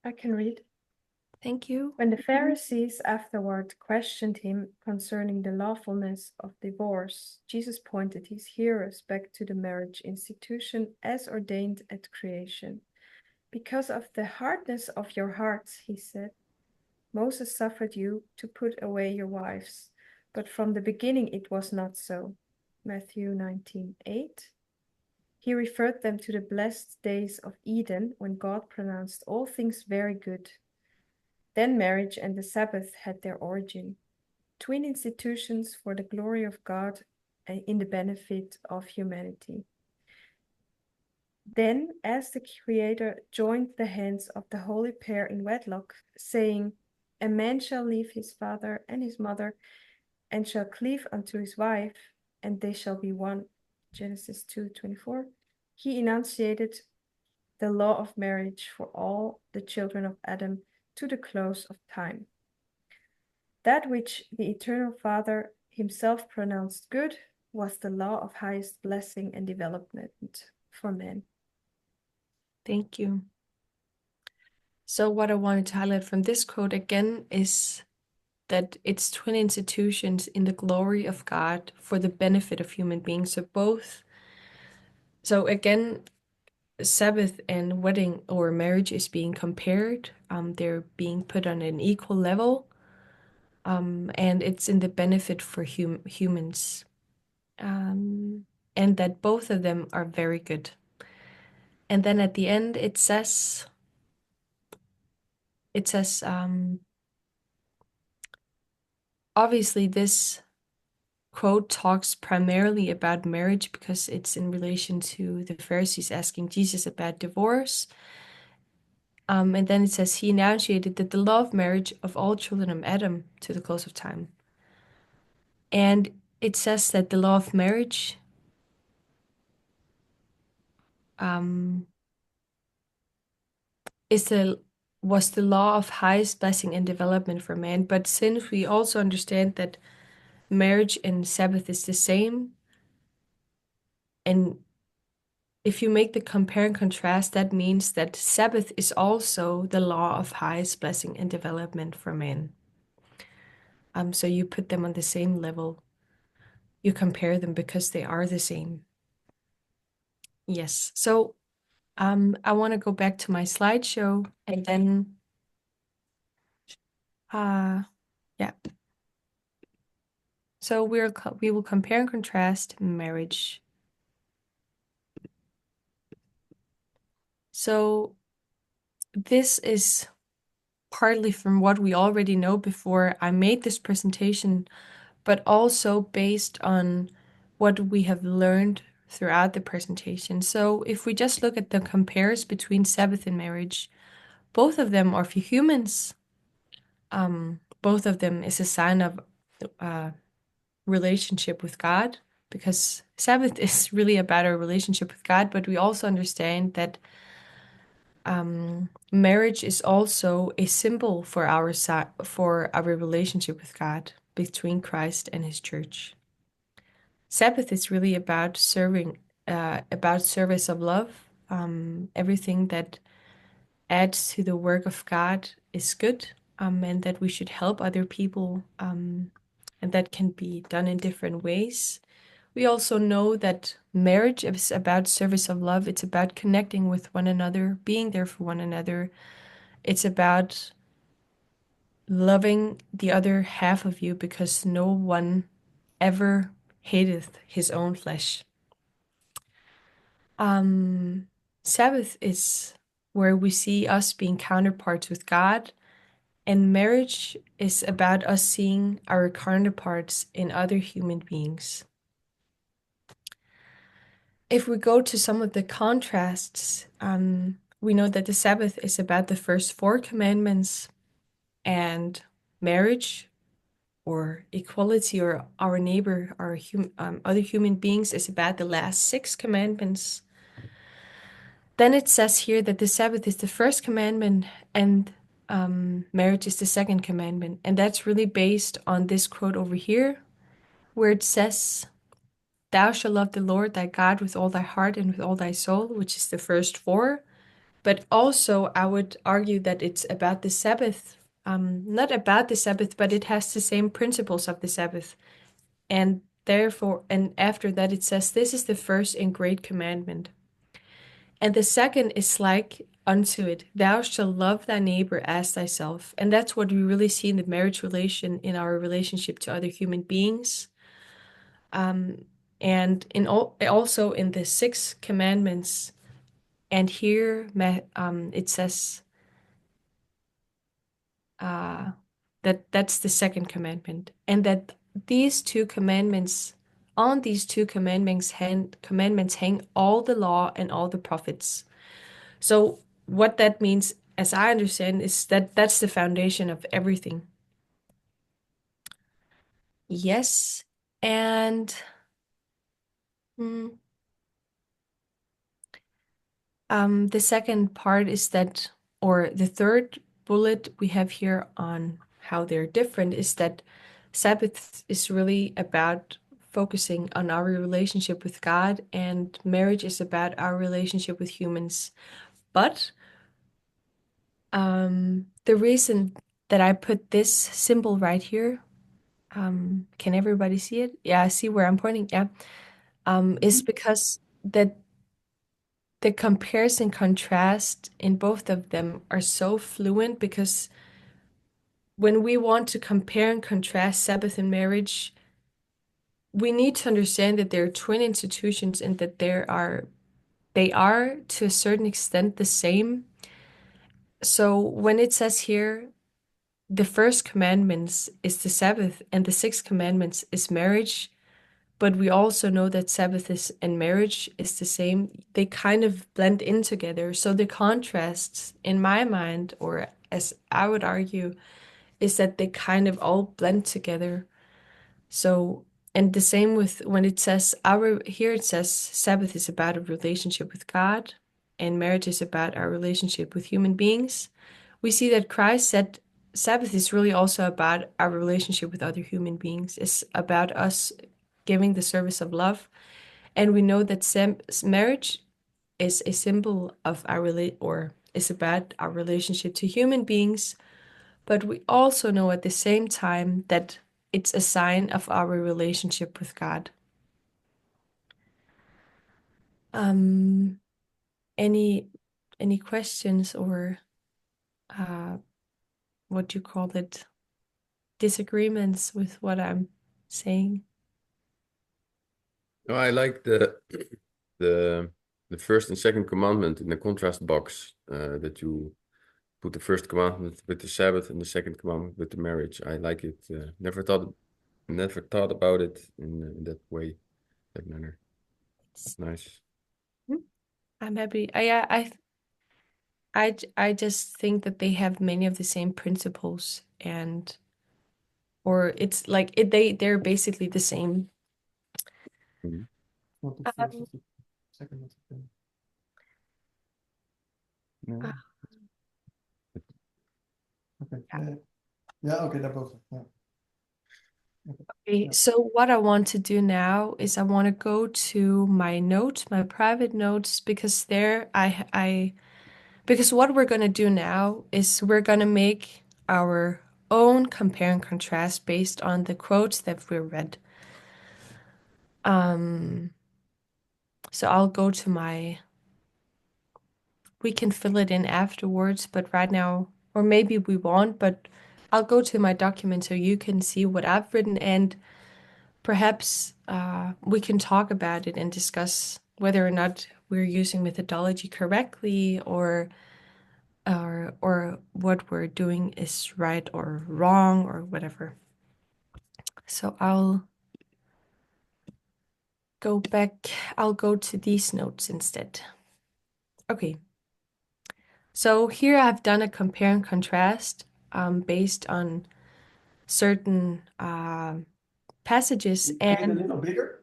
I can read. Thank you. When the Pharisees afterward questioned him concerning the lawfulness of divorce, Jesus pointed his hearers back to the marriage institution as ordained at creation. Because of the hardness of your hearts, he said, Moses suffered you to put away your wives, but from the beginning it was not so. Matthew 19:8. He referred them to the blessed days of Eden, when God pronounced all things very good. Then marriage and the Sabbath had their origin, twin institutions for the glory of God and in the benefit of humanity. Then, as the Creator joined the hands of the holy pair in wedlock, saying, A man shall leave his father and his mother, and shall cleave unto his wife, and they shall be one. Genesis 2:24. He enunciated the law of marriage for all the children of Adam to the close of time. That which the Eternal Father himself pronounced good was the law of highest blessing and development for men. Thank you. So what I wanted to highlight from this quote again is that it's twin institutions in the glory of God for the benefit of human beings. So again, Sabbath and wedding or marriage is being compared. They're being put on an equal level. And it's in the benefit for humans. And that both of them are very good. And then at the end it says, obviously this quote talks primarily about marriage because it's in relation to the Pharisees asking Jesus about divorce. And then it says, he enunciated that the law of marriage of all children of Adam to the close of time. And it says that the law of marriage was the law of highest blessing and development for man. But since we also understand that marriage and Sabbath is the same, and if you make the compare and contrast, that means that Sabbath is also the law of highest blessing and development for man. So you put them on the same level. You compare them because they are the same. Yes. So I want to go back to my slideshow and then yeah. So we will compare and contrast marriage. So this is partly from what we already know before I made this presentation, but also based on what we have learned throughout the presentation. So if we just look at the compares between Sabbath and marriage, both of them are for humans. Both of them is a sign of relationship with God, because Sabbath is really about our relationship with God, but we also understand that marriage is also a symbol for our relationship with God, between Christ and his church. Sabbath is really about about service of love. Everything that adds to the work of God is good, and that we should help other people, and that can be done in different ways. We also know that marriage is about service of love. It's about connecting with one another, being there for one another. It's about loving the other half of you, because no one ever hateth his own flesh. Sabbath is where we see us being counterparts with God, and marriage is about us seeing our counterparts in other human beings. If we go to some of the contrasts, we know that the Sabbath is about the first 4 commandments, and marriage or equality or our neighbor, our other human beings, is about the last 6 commandments. Then it says here that the Sabbath is the first commandment and marriage is the second commandment. And that's really based on this quote over here, where it says, thou shalt love the Lord thy God with all thy heart and with all thy soul, which is the first 4. But also I would argue that it's about the Sabbath, not about the Sabbath, but it has the same principles of the Sabbath. And therefore, and after that it says, this is the first and great commandment. And the second is like unto it, thou shalt love thy neighbor as thyself. And that's what we really see in the marriage relation, in our relationship to other human beings. And also in the 6 commandments. And here it says that's the second commandment. And that these 2 commandments, on these 2 commandments hang all the law and all the prophets. So what that means, as I understand, is that that's the foundation of everything. Yes, and the second part is that, or the third bullet we have here on how they're different, is that Sabbath is really about focusing on our relationship with God, and marriage is about our relationship with humans. But the reason that I put this symbol right here, can everybody see it? Yeah, I see where I'm pointing. Yeah, is because that the comparison contrast in both of them are so fluent, because when we want to compare and contrast Sabbath and marriage, we need to understand that they're twin institutions and that they are to a certain extent the same. So when it says here, the first commandments is the Sabbath, and the sixth commandments is marriage. But we also know that Sabbath and marriage is the same. They kind of blend in together. So the contrasts, in my mind, or as I would argue, is that they kind of all blend together. So, and the same with when it says here it says Sabbath is about a relationship with God, and marriage is about our relationship with human beings. We see that Christ said Sabbath is really also about our relationship with other human beings. It's about us giving the service of love. And we know that marriage is a symbol of or is about our relationship to human beings. But we also know at the same time that it's a sign of our relationship with God. Any questions or what do you call it? Disagreements with what I'm saying? No, I like the first and second commandment in the contrast box, that you put the first commandment with the Sabbath and the second commandment with the marriage. I like it. Never thought about it in that way, that manner. It's nice. I'm happy. I just think that they have many of the same principles, and or it's like they're basically the same. Mhm. Not the first, it's the second, not the third. No. Okay. Yeah, okay, they're both. Yeah. Okay, Yeah. so what I want to do now is I want to go to my notes, my private notes, because there because what we're going to do now is we're going to make our own compare and contrast based on the quotes that we read. So I'll go to we can fill it in afterwards, but right now, or maybe we won't, but I'll go to my document so you can see what I've written, and perhaps we can talk about it and discuss whether or not we're using methodology correctly, or what we're doing is right or wrong or whatever. So I'll go back. I'll go to these notes instead. Okay. So here I've done a compare and contrast based on certain passages, Make it a and little bigger.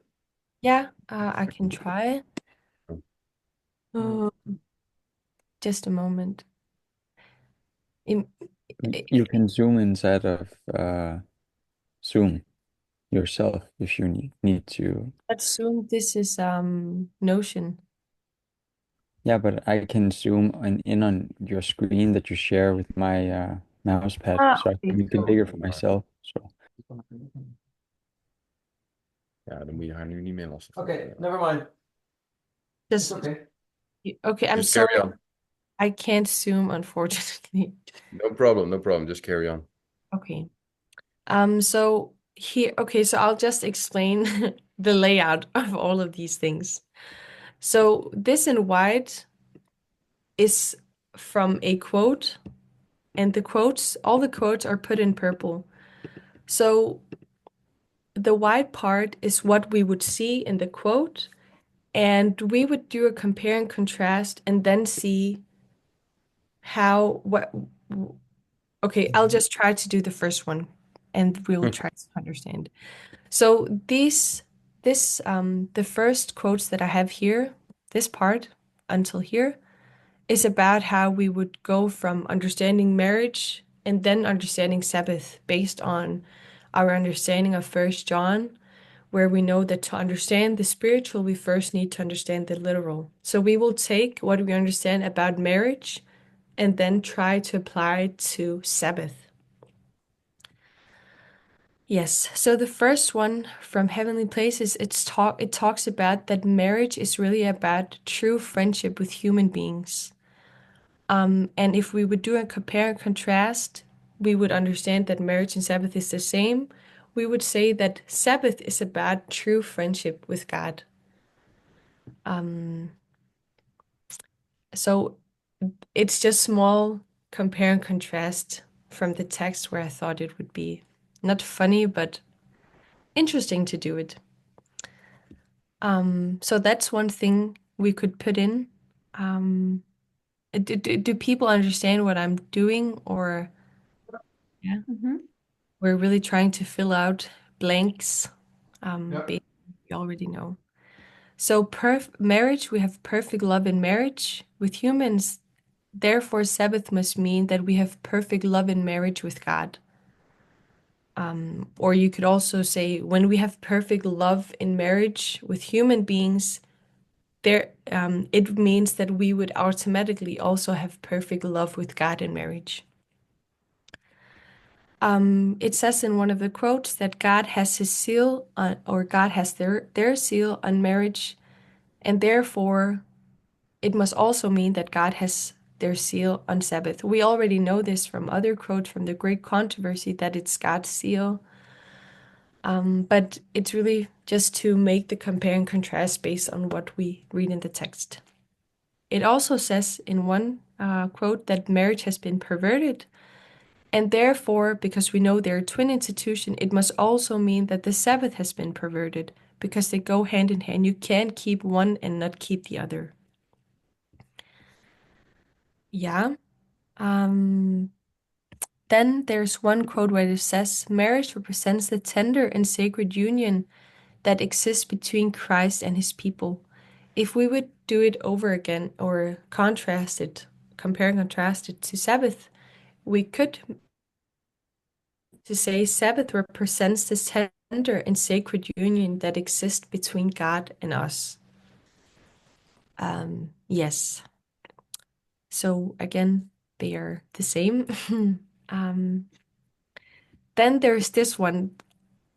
yeah, I can try. Uh, just a moment. You can zoom inside of Zoom yourself if you need to. Let's zoom. This is Notion. Yeah, but I can zoom in on your screen that you share with my mouse pad, so I Okay. can make it bigger for myself. So. Ja, dan moet je haar nu niet meer lastig vallen. Okay, never mind. Just It's okay. okay. I'm Just sorry. carry on. I can't zoom, unfortunately. No problem, no problem. Just carry on. Okay. So here, okay, so I'll just explain the layout of all of these things. So this in white is from a quote, and all the quotes are put in purple. So the white part is what we would see in the quote, and we would do a compare and contrast and then see okay, I'll just try to do the first one and we'll try to understand. So the first quotes that I have here, this part until here, is about how we would go from understanding marriage and then understanding Sabbath based on our understanding of First John, where we know that to understand the spiritual, we first need to understand the literal. So we will take what we understand about marriage and then try to apply it to Sabbath. Yes, so the first one from Heavenly Places, it talks about that marriage is really about true friendship with human beings. And if we would do a compare and contrast, we would understand that marriage and Sabbath is the same. We would say that Sabbath is about true friendship with God. So it's just small compare and contrast from the text where I thought it would be not funny, but interesting to do it. So that's one thing we could put in. Do people understand what I'm doing, or yeah, we're really trying to fill out blanks? Basically, we already know. So marriage, we have perfect love in marriage with humans. Therefore, Sabbath must mean that we have perfect love in marriage with God. Or you could also say, when we have perfect love in marriage with human beings, it means that we would automatically also have perfect love with God in marriage. It says in one of the quotes that God has his seal on, or God has their seal on marriage, and therefore it must also mean that God has their seal on Sabbath. We already know this from other quotes from the Great Controversy that it's God's seal. But it's really just to make the compare and contrast based on what we read in the text. It also says in one quote that marriage has been perverted, and therefore, because we know they're a twin institution, it must also mean that the Sabbath has been perverted, because they go hand in hand. You can't keep one and not keep the other. Yeah. Then there's one quote where it says, marriage represents the tender and sacred union that exists between Christ and his people. If we would do it over again, or compare and contrast it to Sabbath, we could to say Sabbath represents this tender and sacred union that exists between God and us. Yes. So again, they are the same. Then there's this one.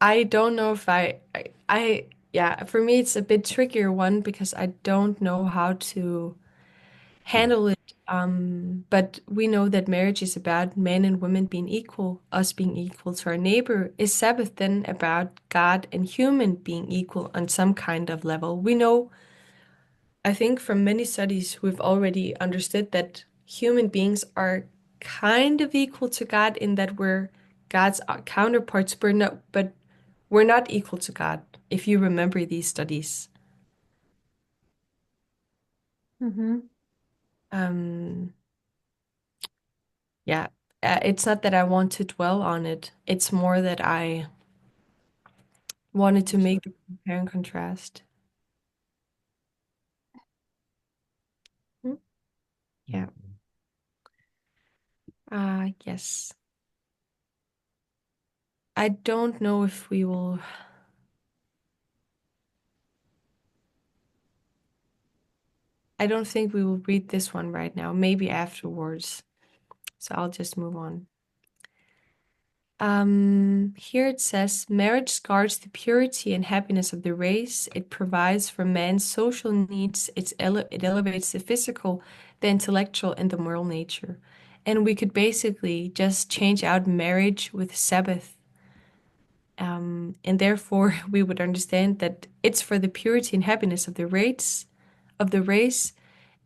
I don't know if yeah, for me it's a bit trickier one because I don't know how to handle it. But we know that marriage is about men and women being equal, us being equal to our neighbor. Is Sabbath then about God and human being equal on some kind of level? We know, I think from many studies, we've already understood that human beings are kind of equal to God in that we're God's counterparts, but we're not equal to God, if you remember these studies. Yeah, it's not that I want to dwell on it. It's more that I wanted to make the compare and contrast. Yeah. Yes. I don't know if we will. I don't think we will read this one right now, maybe afterwards. So I'll just move on. Here it says, marriage guards the purity and happiness of the race. It provides for man's social needs. It elevates the physical, the intellectual, and the moral nature. And we could basically just change out marriage with Sabbath. And therefore, we would understand that it's for the purity and happiness of the race,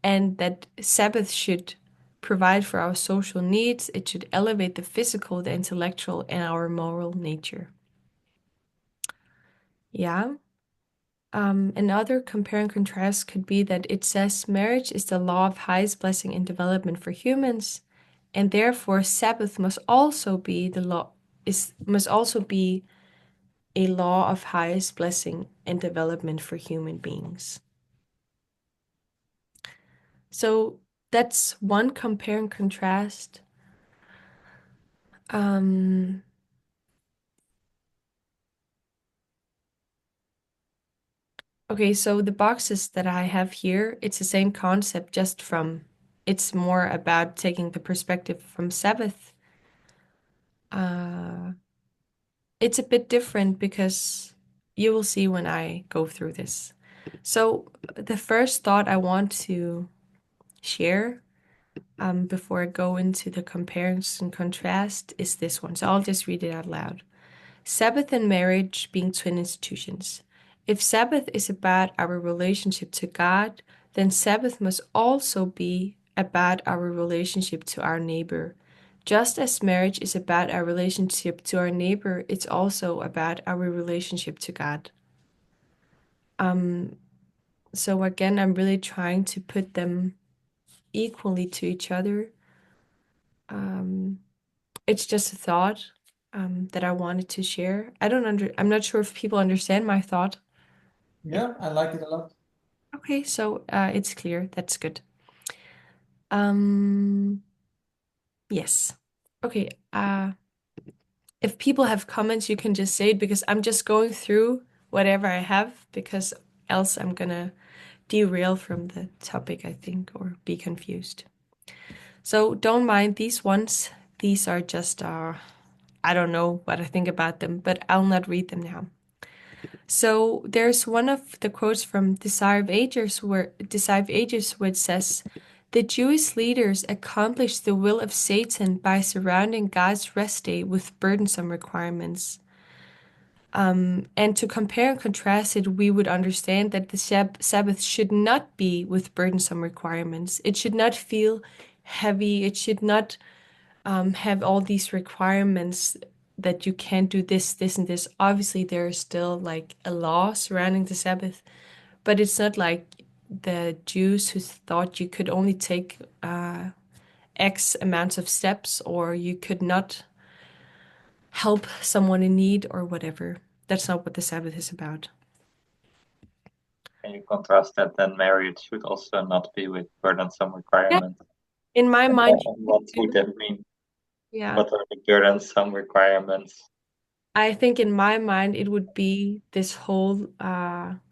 and that Sabbath should provide for our social needs. It should elevate the physical, the intellectual, and our moral nature. Yeah. Another compare and contrast could be that it says marriage is the law of highest blessing and development for humans, and therefore Sabbath must also be a law of highest blessing and development for human beings. So that's one compare and contrast. Okay, so the boxes that I have here, it's the same concept, it's more about taking the perspective from Sabbath. It's a bit different because you will see when I go through this. So the first thought I want to share before I go into the comparison contrast is this one. So I'll just read it out loud. Sabbath and marriage being twin institutions. If Sabbath is about our relationship to God, then Sabbath must also be about our relationship to our neighbor. Just as marriage is about our relationship to our neighbor, it's also about our relationship to God. So again, I'm really trying to put them equally to each other. It's just a thought that I wanted to share. I'm not sure if people understand my thought. Yeah, I like it a lot. Okay, so it's clear. That's good. Yes. Okay. If people have comments, you can just say it because I'm just going through whatever I have because else I'm gonna derail from the topic, I think, or be confused. So don't mind these ones. These are just, I don't know what I think about them, but I'll not read them now. So there's one of the quotes from 𝗷𝗴𝗃𝗲𝗃 where it says, the Jewish leaders accomplished the will of Satan by surrounding God's rest day with burdensome requirements. And to compare and contrast it, we would understand that the Sabbath should not be with burdensome requirements. It should not feel heavy. It should not have all these requirements that you can't do this, this, and this. Obviously, there is still like a law surrounding the Sabbath, but it's not like the Jews who thought you could only take X amounts of steps or you could not help someone in need or whatever. That's not what the Sabbath is about. Can you contrast that then marriage should also not be with burdensome requirements? In my And mind, what would that mean? yeah. What are the burdensome requirements? I think in my mind it would be this whole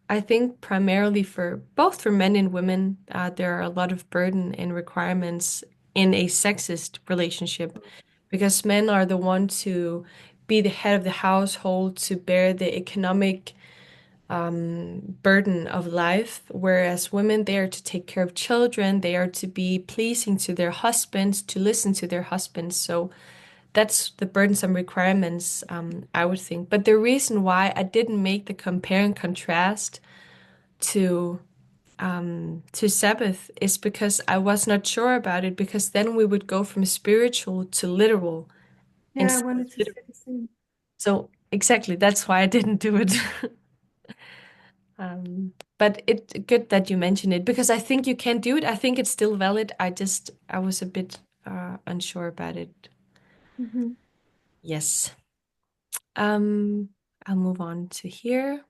I think primarily for both for men and women, there are a lot of burden and requirements in a sexist relationship because men are the one to be the head of the household, to bear the economic burden of life, whereas women, they are to take care of children, they are to be pleasing to their husbands, to listen to their husbands. So that's the burdensome requirements, I would think. But the reason why I didn't make the compare and contrast to Sabbath is because I was not sure about it, because then we would go from spiritual to literal. Yeah, I instead wanted of to say literal. the same. So exactly, that's why I didn't do it. But it's good that you mentioned it because I think you can do it. I think it's still valid. I was a bit unsure about it. Mm-hmm. Yes. I'll move on to here.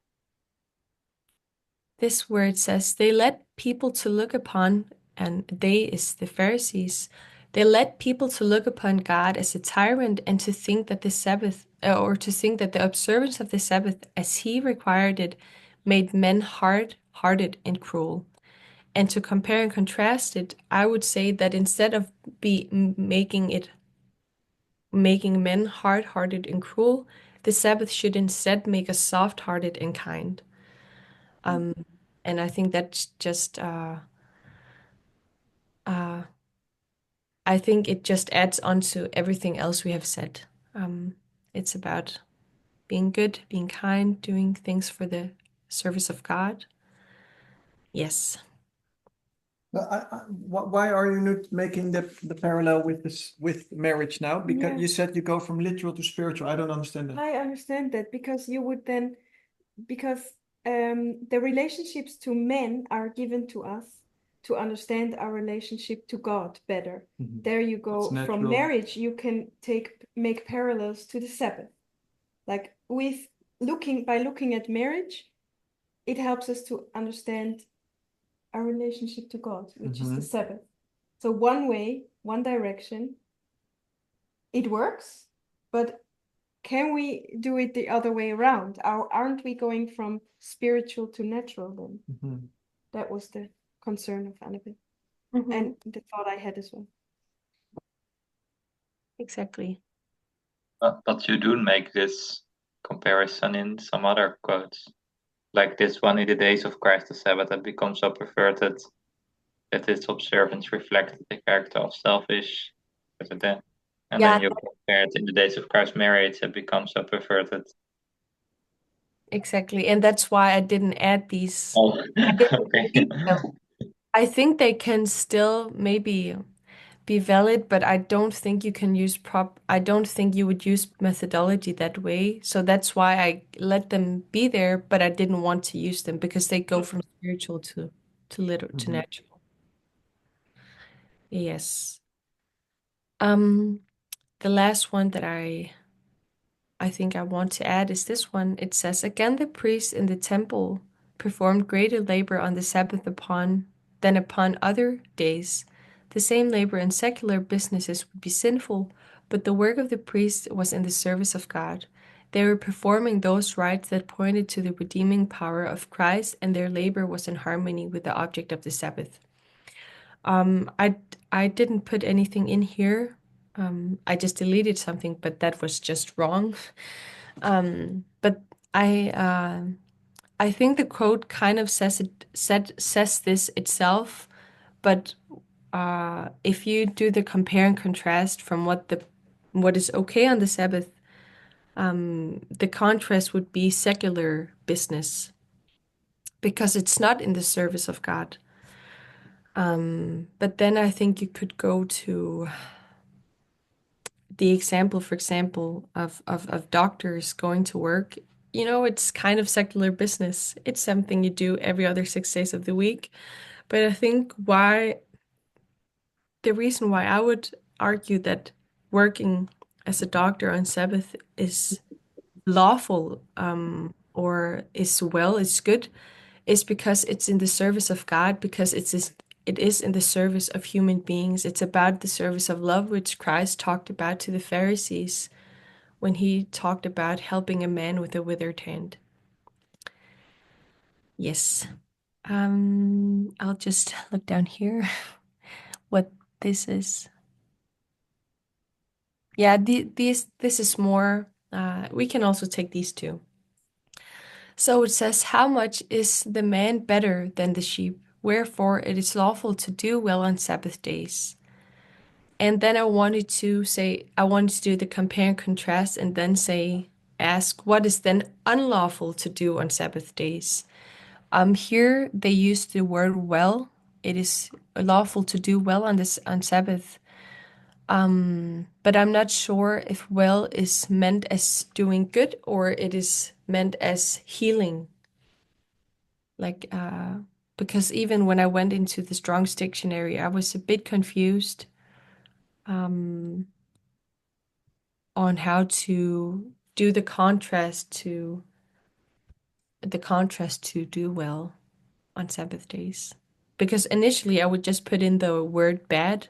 This word says, they led people to look upon, and they is the Pharisees. They led people to look upon God as a tyrant and to think that the Sabbath, or to think that the observance of the Sabbath as he required it, made men hard-hearted and cruel. And to compare and contrast it, I would say that instead of making men hard-hearted and cruel, the Sabbath should instead make us soft-hearted and kind. And I think that's just, I think it just adds on to everything else we have said. It's about being good, being kind, doing things for the service of God. Yes. Why are you not making the parallel with this with marriage now? Because Yeah. you said you go from literal to spiritual. I don't understand that. I understand that because you would then, because the relationships to men are given to us to understand our relationship to God better. There you go. That's From natural. marriage, you can make parallels to the Sabbath. Like by looking at marriage, it helps us to understand our relationship to God, which is the Sabbath. So one way, one direction, it works, but can we do it the other way around? Aren't we going from spiritual to natural then? That was the concern of Annabeth. And the thought I had as well. Exactly. But you do make this comparison in some other quotes. Like this one, in the days of Christ the Sabbath had become so perverted that its observance reflected the character of selfish. And Yeah, then you compare it in the days of Christ's marriage had become so perverted. exactly. And that's why I didn't add these. Oh, I didn't okay. delete them. I think they can still maybe be valid, but I don't think you can use I don't think you would use methodology that way. So that's why I let them be there, but I didn't want to use them because they go from spiritual to natural. Yes. The last one that I think I want to add is this one. It says, again, the priests in the temple performed greater labor on the Sabbath than upon other days. The same labor in secular businesses would be sinful, but the work of the priests was in the service of God. They were performing those rites that pointed to the redeeming power of Christ, and their labor was in harmony with the object of the Sabbath. I didn't put anything in here. I just deleted something, but that was just wrong. But I think the quote kind of says this itself. But if you do the compare and contrast from what is okay on the Sabbath, the contrast would be secular business because it's not in the service of God. But then I think you could go to the example, for example, of doctors going to work. You know, it's kind of secular business. It's something you do every other 6 days of the week. But I think the reason why I would argue that working as a doctor on Sabbath is lawful, or is good, is because it's in the service of God, because it is in the service of human beings. It's about the service of love, which Christ talked about to the Pharisees when he talked about helping a man with a withered hand. Yes. I'll just look down here what this is. Yeah, this is more, we can also take these two. So it says, how much is the man better than the sheep? Wherefore it is lawful to do well on Sabbath days. And then I wanted to do the compare and contrast and then ask, what is then unlawful to do on Sabbath days? Here they use the word well. It is lawful to do well on Sabbath. But I'm not sure if well is meant as doing good or it is meant as healing. Like, because even when I went into the Strong's dictionary, I was a bit confused on how to do the contrast to do well on Sabbath days. Because initially I would just put in the word bad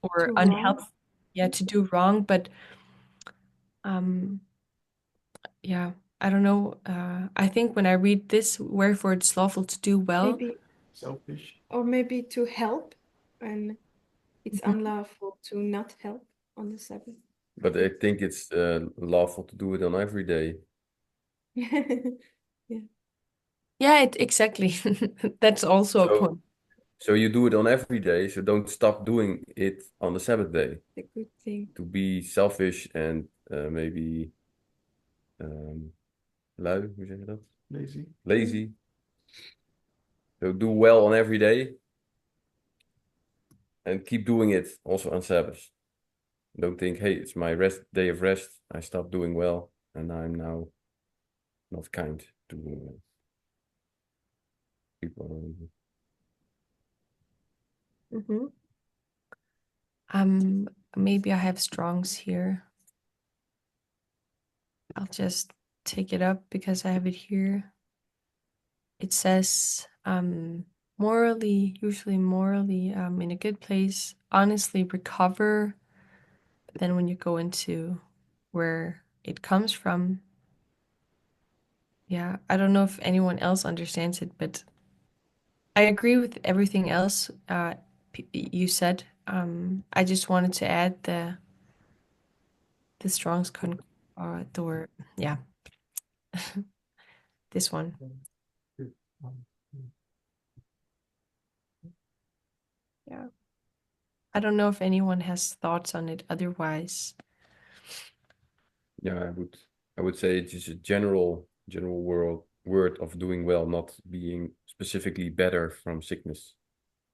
or To unhealthy. wrong. Yeah, to do wrong, but yeah, I don't know. I think when I read this, wherefore it's lawful to do well. Maybe, Selfish. or maybe to help, and it's unlawful to not help on the Sabbath. But I think it's lawful to do it on every day. Yeah, Yeah, exactly. That's also a So, point. so you do it on every day, so don't stop doing it on the Sabbath day. a good thing. To be selfish and maybe lui, hoe zeg je dat? Lazy. Lazy. So do well on every day and keep doing it also on Sabbath. Don't think, hey, it's my day of rest. I stopped doing well and I'm now not kind to people around me. Maybe I have Strong's here. I'll just take it up because I have it here. It says, usually morally, in a good place, honestly recover. But then when you go into where it comes from, yeah, I don't know if anyone else understands it, but I agree with everything else you said. I just wanted to add the Strong's the word, yeah, this one. Yeah. I don't know if anyone has thoughts on it otherwise. Yeah, I would say it's just a general word of doing well, not being specifically better from sickness.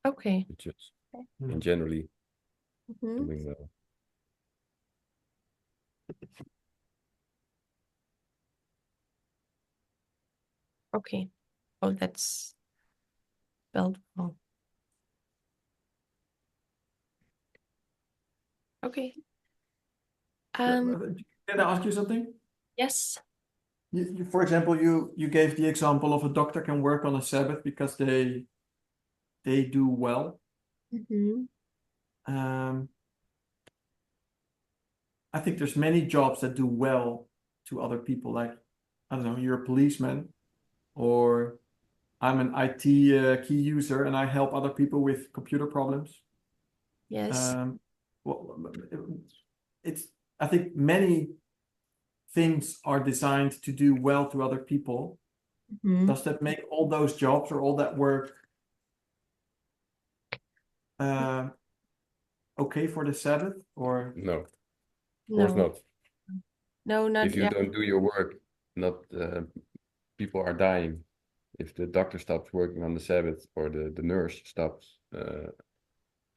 Okay. It's just and generally Mhm. doing well. Okay. Oh, that's spelled wrong. Okay. Can I ask you something? Yes. For example, you gave the example of a doctor can work on a Sabbath because they do well. Mhm. I think there's many jobs that do well to other people. Like, I don't know, you're a policeman, or I'm an IT key user and I help other people with computer problems. Yes. Well, I think many things are designed to do well to other people. Mhm. Does that make all those jobs or all that work okay for the Sabbath? Or No, of course No. not. No, not If you yeah. don't do your work, not people are dying. If the doctor stops working on the Sabbath or the nurse stops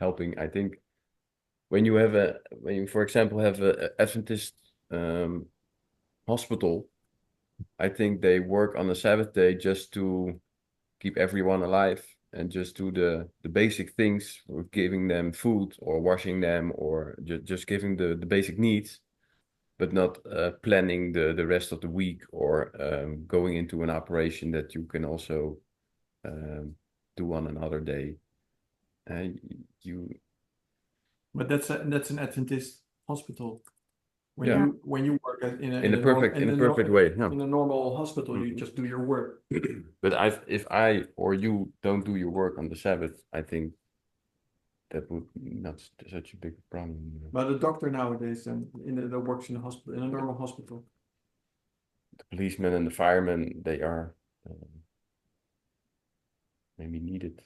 helping, I think when you, for example, have a Adventist hospital, I think they work on the Sabbath day just to keep everyone alive and just do the basic things, with giving them food or washing them or just giving the basic needs, but not planning the rest of the week or going into an operation that you can also do on another day. You but that's an Adventist hospital. When Yeah. you work in in a perfect way. Yeah. in a normal hospital, you just do your work. But if I or you don't do your work on the Sabbath, I think that would not such a big problem. But a doctor nowadays that works in a hospital, in a normal hospital. The policemen and the firemen, they are maybe needed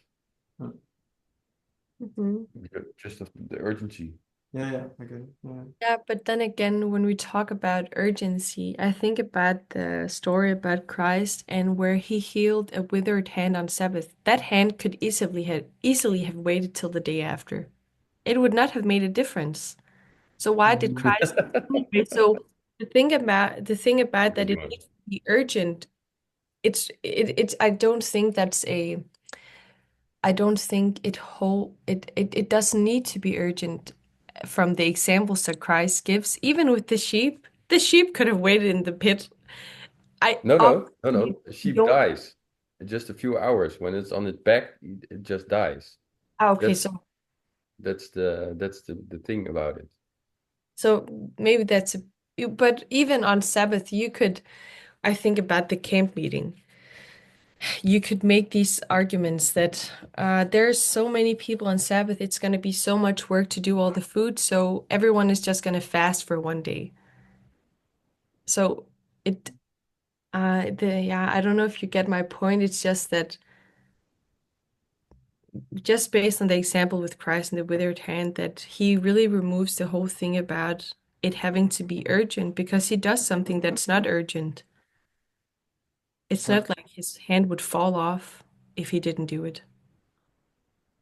Mhm. because just of the urgency. Yeah, I get it. Yeah. Yeah, but then again, when we talk about urgency, I think about the story about Christ and where he healed a withered hand on Sabbath. That hand could easily have waited till the day after. It would not have made a difference. So why did Christ anyway? So the thing about that it needs to be urgent, it's I don't think it doesn't need to be urgent from the examples that Christ gives. Even with the sheep could have waited in the pit. I No. obviously The sheep don't. dies in just a few hours. When it's on its back, it just dies. Okay, That's the thing about it. so maybe but even on Sabbath, I think about the camp meeting. You could make these arguments that there's so many people on Sabbath, it's going to be so much work to do all the food, so everyone is just going to fast for one day. So it, yeah, I don't know if you get my point. It's just that, just based on the example with Christ and the withered hand, that he really removes the whole thing about it having to be urgent because he does something that's not urgent. It's not like his hand would fall off if he didn't do it.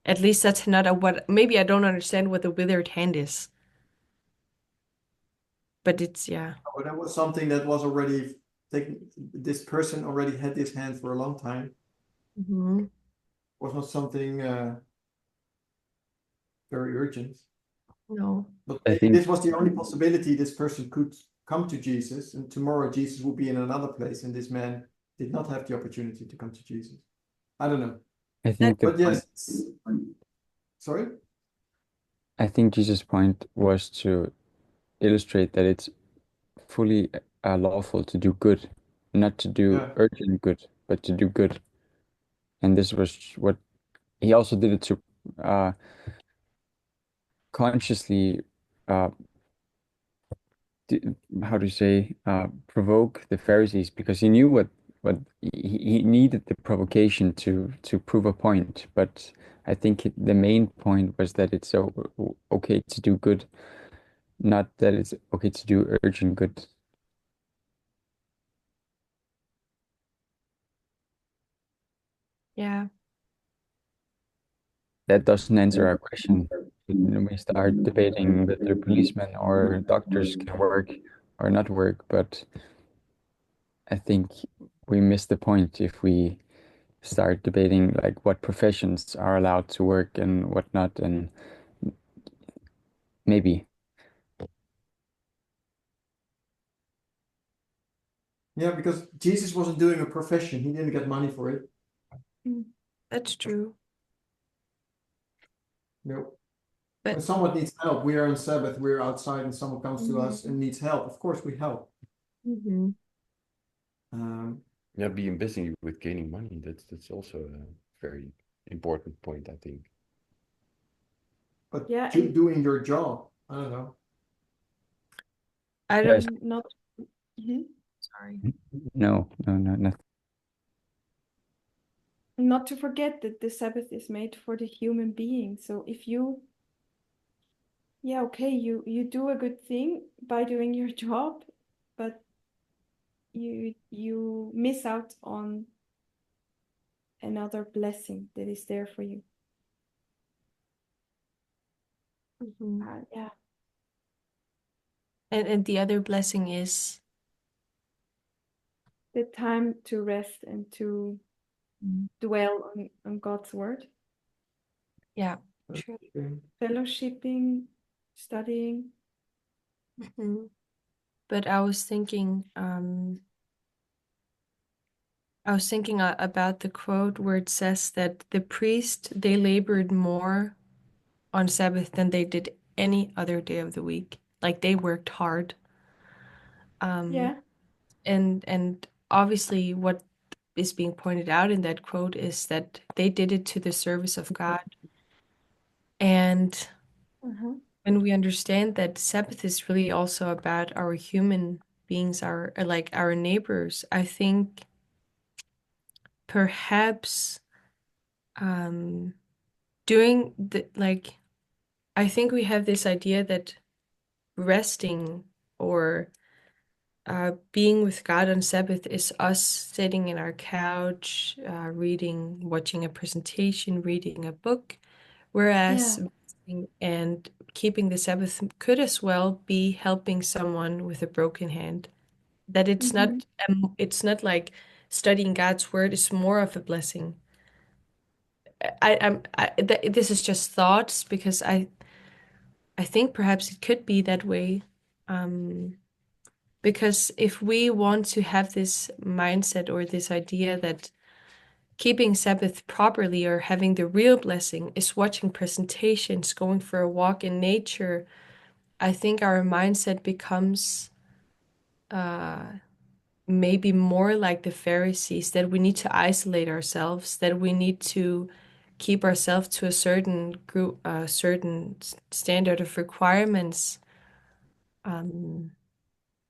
At least that's not maybe I don't understand what the withered hand is. But it's, yeah. But that was something that was already taken. This person already had this hand for a long time. Mhm. Was not something very urgent. No. But I maybe think this was the only possibility this person could come to Jesus, and tomorrow Jesus will be in another place, and this man did not have the opportunity to come to Jesus. I don't know. I think the But yes, sorry? I think Jesus' point was to illustrate that it's fully lawful to do good, not to do Yeah. urgent good, but to do good. And this was what he also did it to consciously, uh, how do you say, provoke the Pharisees because he knew what he needed the provocation to prove a point. But I think the main point was that it's so okay to do good, not that it's okay to do urgent good. Yeah. that doesn't answer our question. We start debating whether policemen or doctors can work or not work, but I think we miss the point if we start debating like what professions are allowed to work and what not, and maybe. Yeah, because Jesus wasn't doing a profession. He didn't get money for it. That's true. No. But When someone needs help, we are on Sabbath, we're outside, and someone comes to us and needs help. Of course, we help. Mhm. Yeah, being busy with gaining money, that's also a very important point, I think. But Yeah, doing your job, I don't know. I Yes. don't. not. Mhm. Sorry. No, nothing. Not to forget that the Sabbath is made for the human being. So if you, yeah, okay, you do a good thing by doing your job, but you miss out on another blessing that is there for you. Mhm. Yeah. And the other blessing is The time to rest and to dwell on God's word, yeah, true. fellowshipping, studying. Mhm. But I was thinking about the quote where it says that the priest, they labored more on Sabbath than they did any other day of the week. Like they worked hard. Yeah. And obviously what is being pointed out in that quote is that they did it to the service of God. And when we understand that Sabbath is really also about our human beings, our like our neighbors, I think perhaps doing the like I think we have this idea that resting or being with God on Sabbath is us sitting in our couch, reading, watching a presentation, reading a book, whereas resting and keeping the Sabbath could as well be helping someone with a broken hand. That it's not like studying God's word is more of a blessing. This is just thoughts because I think perhaps it could be that way. Because if we want to have this mindset or this idea that keeping Sabbath properly or having the real blessing is watching presentations, going for a walk in nature, I think our mindset becomes maybe more like the Pharisees, that we need to isolate ourselves, that we need to keep ourselves to a certain group, a certain standard of requirements.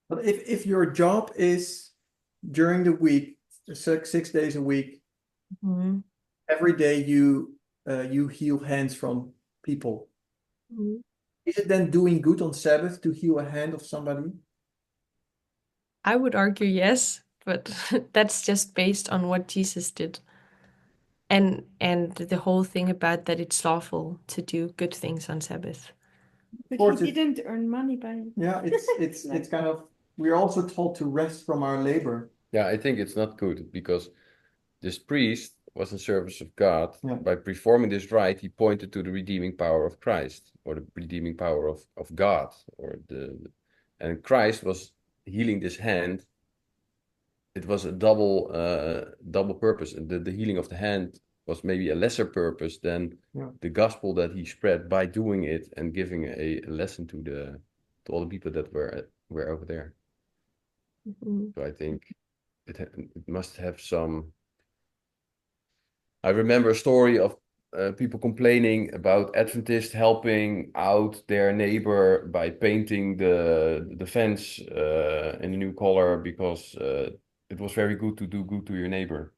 But if your job is during the week, 6 days a week, Mhm. every day you heal hands from people. Mhm. Is it then doing good on Sabbath to heal a hand of somebody? I would argue yes, but that's just based on what Jesus did. And the whole thing about that it's lawful to do good things on Sabbath. But course he it- didn't earn money by it. Yeah, it's kind of, we're also told to rest from our labor. Yeah, I think it's not good because this priest was in service of God. Yeah. By performing this rite, he pointed to the redeeming power of Christ, or the redeeming power of God, and Christ was healing this hand. It was a double purpose, and the healing of the hand was maybe a lesser purpose than the gospel that he spread by doing it and giving a lesson to all the people that were over there. Mhm. So I think it must have some. I remember a story of people complaining about Adventists helping out their neighbor by painting the fence in a new color because it was very good to do good to your neighbor.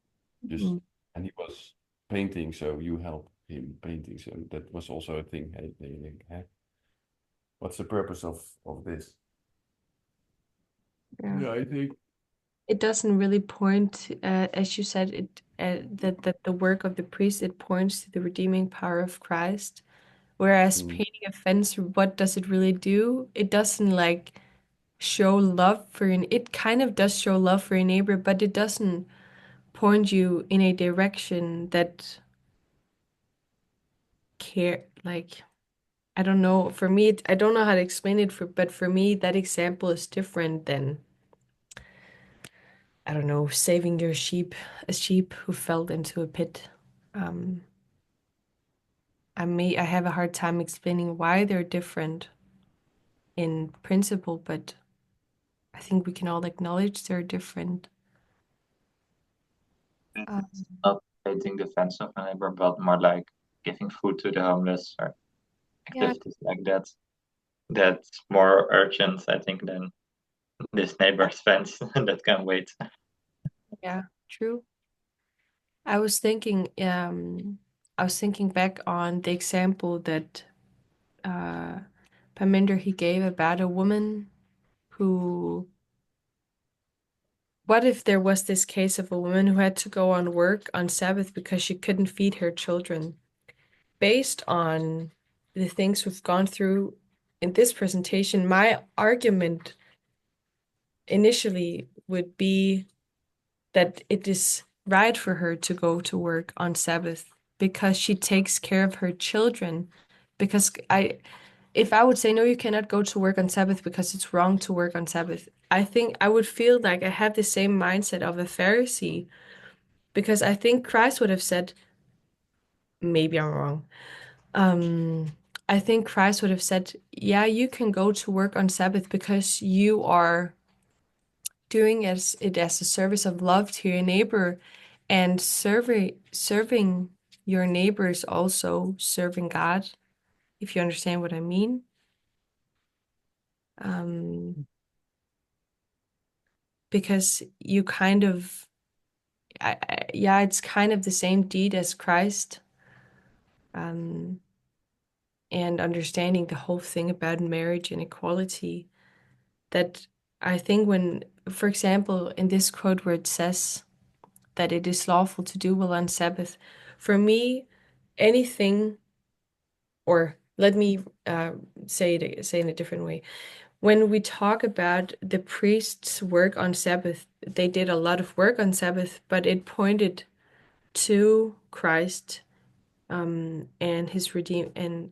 And he was painting, so you help him painting. So that was also a thing. Hey, what's the purpose of this? Yeah. I think it doesn't really point, as you said, that the work of the priest, it points to the redeeming power of Christ. Whereas painting a fence, what does it really do? It doesn't like show love for your, it kind of does show love for your neighbor, but it doesn't point you in a direction that care, like, I don't know. For me, I don't know how to explain it, but for me, that example is different than, I don't know, saving your sheep, a sheep who fell into a pit. Um, I have a hard time explaining why they're different in principle, but I think we can all acknowledge they're different. It's not painting the fence of a neighbor, but more like giving food to the homeless or Yeah, activities like that. That's more urgent, I think, than this neighbor's fence that can wait. yeah, true. I was thinking, back on the example that Parminder he gave about a woman who, what if there was this case of a woman who had to go on work on Sabbath because she couldn't feed her children? Based on the things we've gone through in this presentation, my argument initially would be that it is right for her to go to work on Sabbath because she takes care of her children. Because if I would say, no, you cannot go to work on Sabbath because it's wrong to work on Sabbath, I think I would feel like I have the same mindset of a Pharisee, because I think Christ would have said, maybe I'm wrong. I think Christ would have said, yeah, you can go to work on Sabbath because you are doing it as a service of love to your neighbor, and serving your neighbor is also serving God, if you understand what I mean. Because you kind of, yeah, it's kind of the same deed as Christ, and understanding the whole thing about marriage and equality. That I think when, for example, in this quote where it says that it is lawful to do well on Sabbath, for me, anything, or let me say in a different way. When we talk about the priest's work on Sabbath, they did a lot of work on Sabbath, but it pointed to Christ, and his his redeeming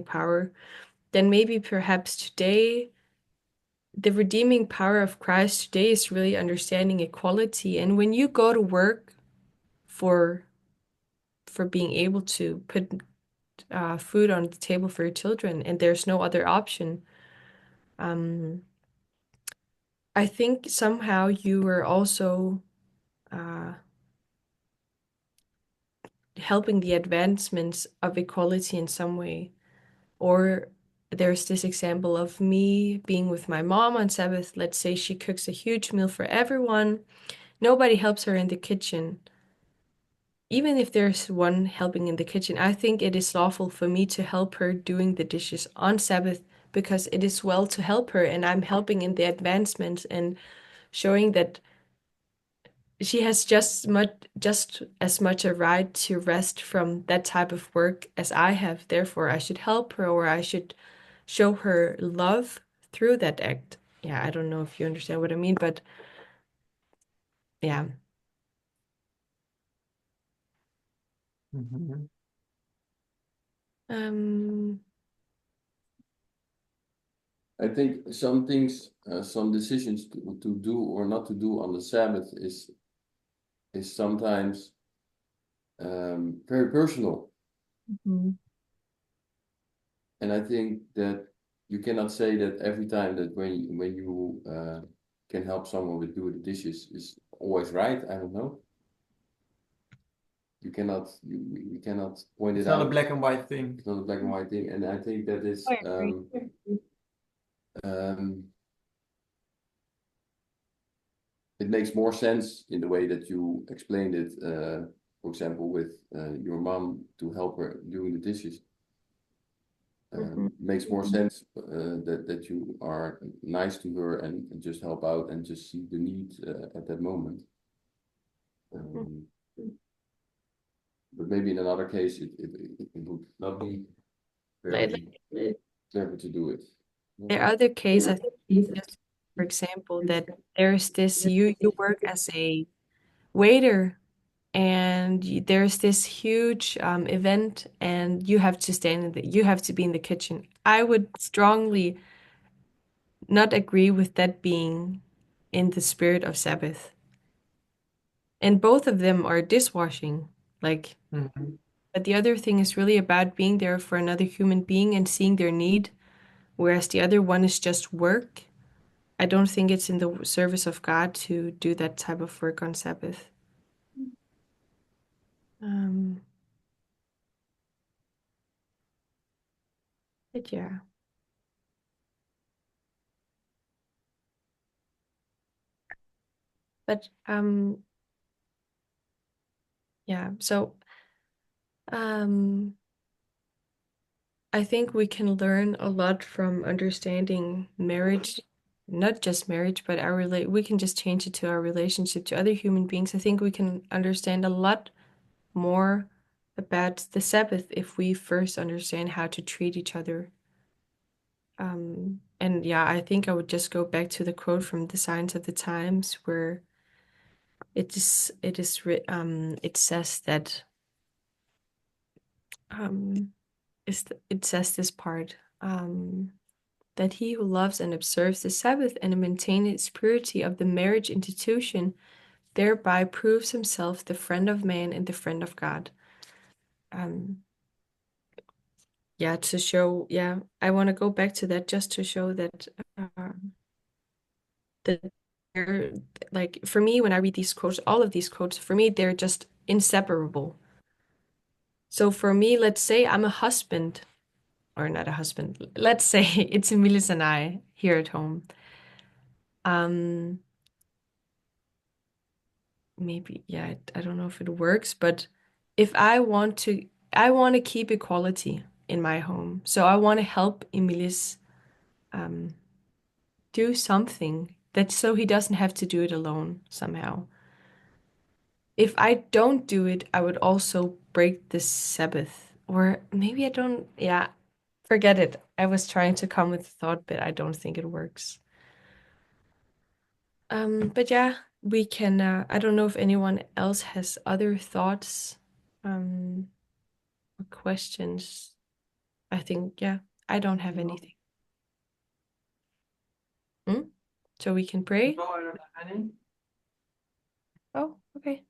power. Then maybe perhaps today, the redeeming power of Christ today is really understanding equality. And when you go to work for being able to put food on the table for your children, and there's no other option, I think somehow you are also helping the advancements of equality in some way. Or there's this example of me being with my mom on Sabbath. Let's say she cooks a huge meal for everyone. Nobody helps her in the kitchen. Even if there's one helping in the kitchen, I think it is lawful for me to help her doing the dishes on Sabbath, because it is well to help her, and I'm helping in the advancements and showing that she has just as much a right to rest from that type of work as I have. Therefore, I should help her, or I should show her love through that act. Yeah, I don't know if you understand what I mean, but yeah. I think some things, some decisions to do or not to do on the Sabbath is sometimes very personal. And I think that you cannot say that every time that when you can help someone with doing the dishes is always right. I don't know. You cannot point It's it not out. a black and white thing. It's not a black and white thing, and I think that is it makes more sense in the way that you explained it. For example, with your mom to help her doing the dishes. makes more sense that you are nice to her and just help out and just see the need at that moment. But maybe in another case, it would not be very clever to do it. The other case, I think, just for example, that there's this, you work as a waiter and there's this huge event and you have to you have to be in the kitchen. I would strongly not agree with that being in the spirit of Sabbath. And both of them are dishwashing, like, but the other thing is really about being there for another human being and seeing their need, whereas the other one is just work. I don't think it's in the service of God to do that type of work on Sabbath. But yeah. But yeah, so I think we can learn a lot from understanding marriage, not just marriage, but we can just change it to our relationship to other human beings. I think we can understand a lot more about the Sabbath if we first understand how to treat each other. And yeah, I think I would just go back to the quote from the Signs of the Times where it says that it says this part, that he who loves and observes the Sabbath and maintains its purity of the marriage institution thereby proves himself the friend of man and the friend of God. Yeah, to show, yeah, I want to go back to that just to show that like for me, when I read these quotes, all of these quotes, for me, they're just inseparable. So for me, let's say I'm a husband, or not a husband, let's say it's Emilis and I here at home. Maybe, yeah, I don't know if it works, but if I want to keep equality in my home. So I want to help Emilis do something that so he doesn't have to do it alone somehow. If I don't do it, I would also break the Sabbath. Or maybe I don't, yeah, forget it. I was trying to come with a thought, but I don't think it works. But yeah, we can, I don't know if anyone else has other thoughts, or questions. I think, yeah, I don't have anything. So we can pray? No, I don't have any. Oh, okay.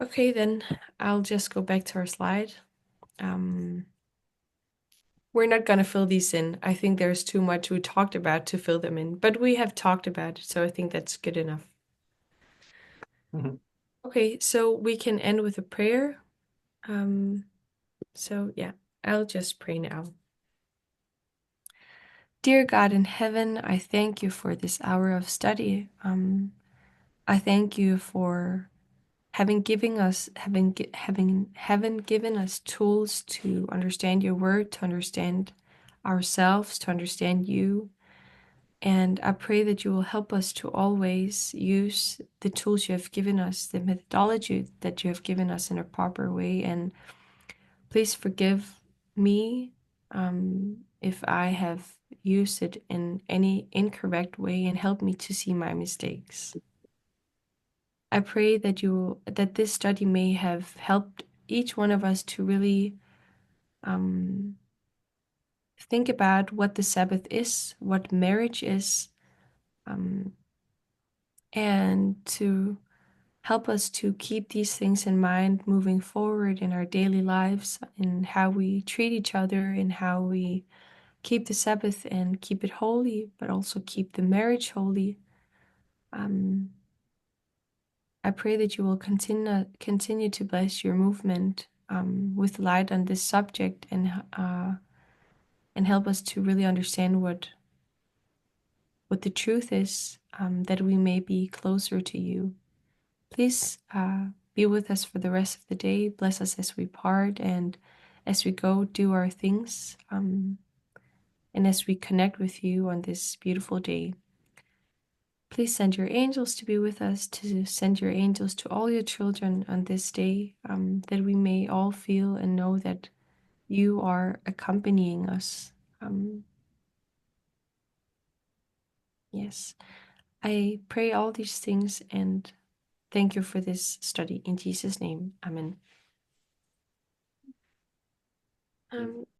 Okay, then I'll just go back to our slide. We're not going to fill these in. I think there's too much we talked about to fill them in, but we have talked about it, so I think that's good enough. Okay, so we can end with a prayer. So yeah, I'll just pray now. Dear God in heaven, I thank you for this hour of study. I thank you for having given us tools to understand your word, to understand ourselves, to understand you. And I pray that you will help us to always use the tools you have given us, the methodology that you have given us in a proper way. And please forgive me if I have used it in any incorrect way, and help me to see my mistakes. I pray that this study may have helped each one of us to really think about what the Sabbath is, what marriage is, and to help us to keep these things in mind moving forward in our daily lives, in how we treat each other, in how we keep the Sabbath and keep it holy, but also keep the marriage holy. I pray that you will continue to bless your movement with light on this subject, and help us to really understand what the truth is, that we may be closer to you. Please be with us for the rest of the day. Bless us as we part, and as we go do our things, and as we connect with you on this beautiful day. Please send your angels to be with us, to send your angels to all your children on this day, that we may all feel and know that you are accompanying us. Yes, I pray all these things and thank you for this study. In Jesus' name, Amen.